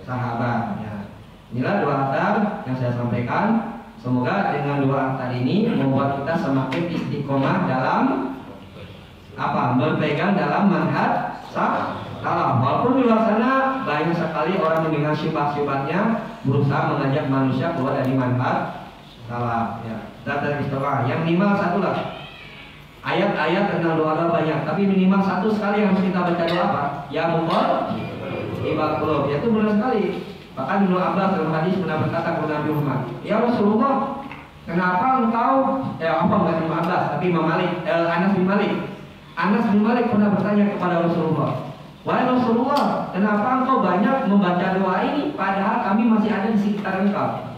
sahabat. Ya. Inilah dua atar yang saya sampaikan. Semoga dengan dua atar ini membuat kita semakin istiqomah dalam berpegang dalam manhaj salaf. Walaupun di luar sana banyak sekali orang dengan syubhat-syubhatnya berusaha mengajak manusia keluar dari manhaj salaf. Ya. Dan istiqomah yang minimal satu lah. Ayat-ayat tentang doa banyak, tapi minimal satu sekali yang harus kita baca doa apa? Ya muqallibal qulub. Itu benar sekali. Bahkan Ibnu Abbas dalam hadis pernah berkata kepada Nabi Muhammad, "Ya Rasulullah, kenapa engkau bukan Ibnu Abbas, tapi Imam Malik, Anas bin Malik pernah bertanya kepada Rasulullah, "Wahai Rasulullah, kenapa engkau banyak membaca doa ini padahal kami masih ada di sekitar engkau?"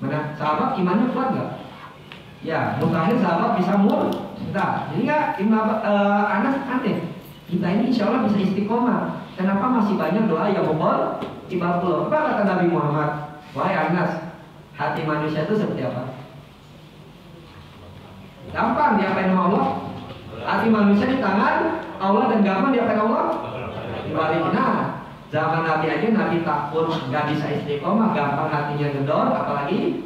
Mana sahabat imannya kuat enggak? Ya, mustahil sahabat bisa murtad. Jadi enggak Anas aneh. Kita ini insya Allah bisa istiqomah. Kenapa masih banyak doa yang muqallibal? Apa kata Nabi Muhammad? Wahai Anas, hati manusia itu seperti apa? Gampang diapain sama Allah? Hati manusia di tangan Allah dan gampang diapain Allah? Dibalik. Nah, zaman Nabi aja Nabi takut nggak bisa istiqomah, gampang hatinya gedor, apalagi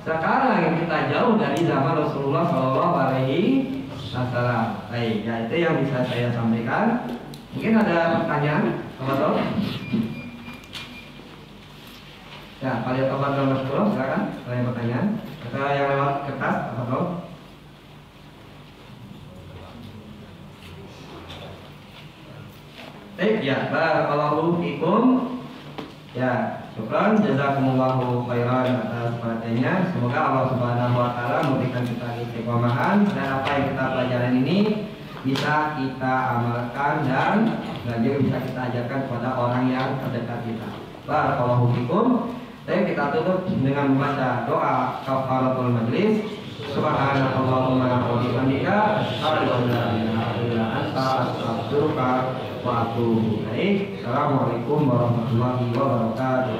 sekarang yang kita jauh dari zaman Rasulullah Shallallahu Alaihi Wasallam. Baik, ya itu yang bisa saya sampaikan. Mungkin ada pertanyaan, teman-teman? Ya, kalau yang teman-teman silakan. Kalau yang pertanyaan, atau yang lewat kertas, teman-teman? Baik, ya, barakallahu fikum. Ya, syukran, jazakumullahu khairan atas perhatiannya. Semoga Allah Subhanahu wa taala memberikan kita istiqomahan dan apa yang kita pelajaran ini bisa kita amalkan dan juga bisa kita ajarkan kepada orang yang terdekat kita. Barakallahu fikum. Baik, kita tutup dengan membaca doa kafaratul majlis. Subhanallahumma wa bihamdika asyhadu an la ilaha illa anta astaghfiruka wa atubu ilaik. Assalamualaikum warahmatullahi wabarakatuh.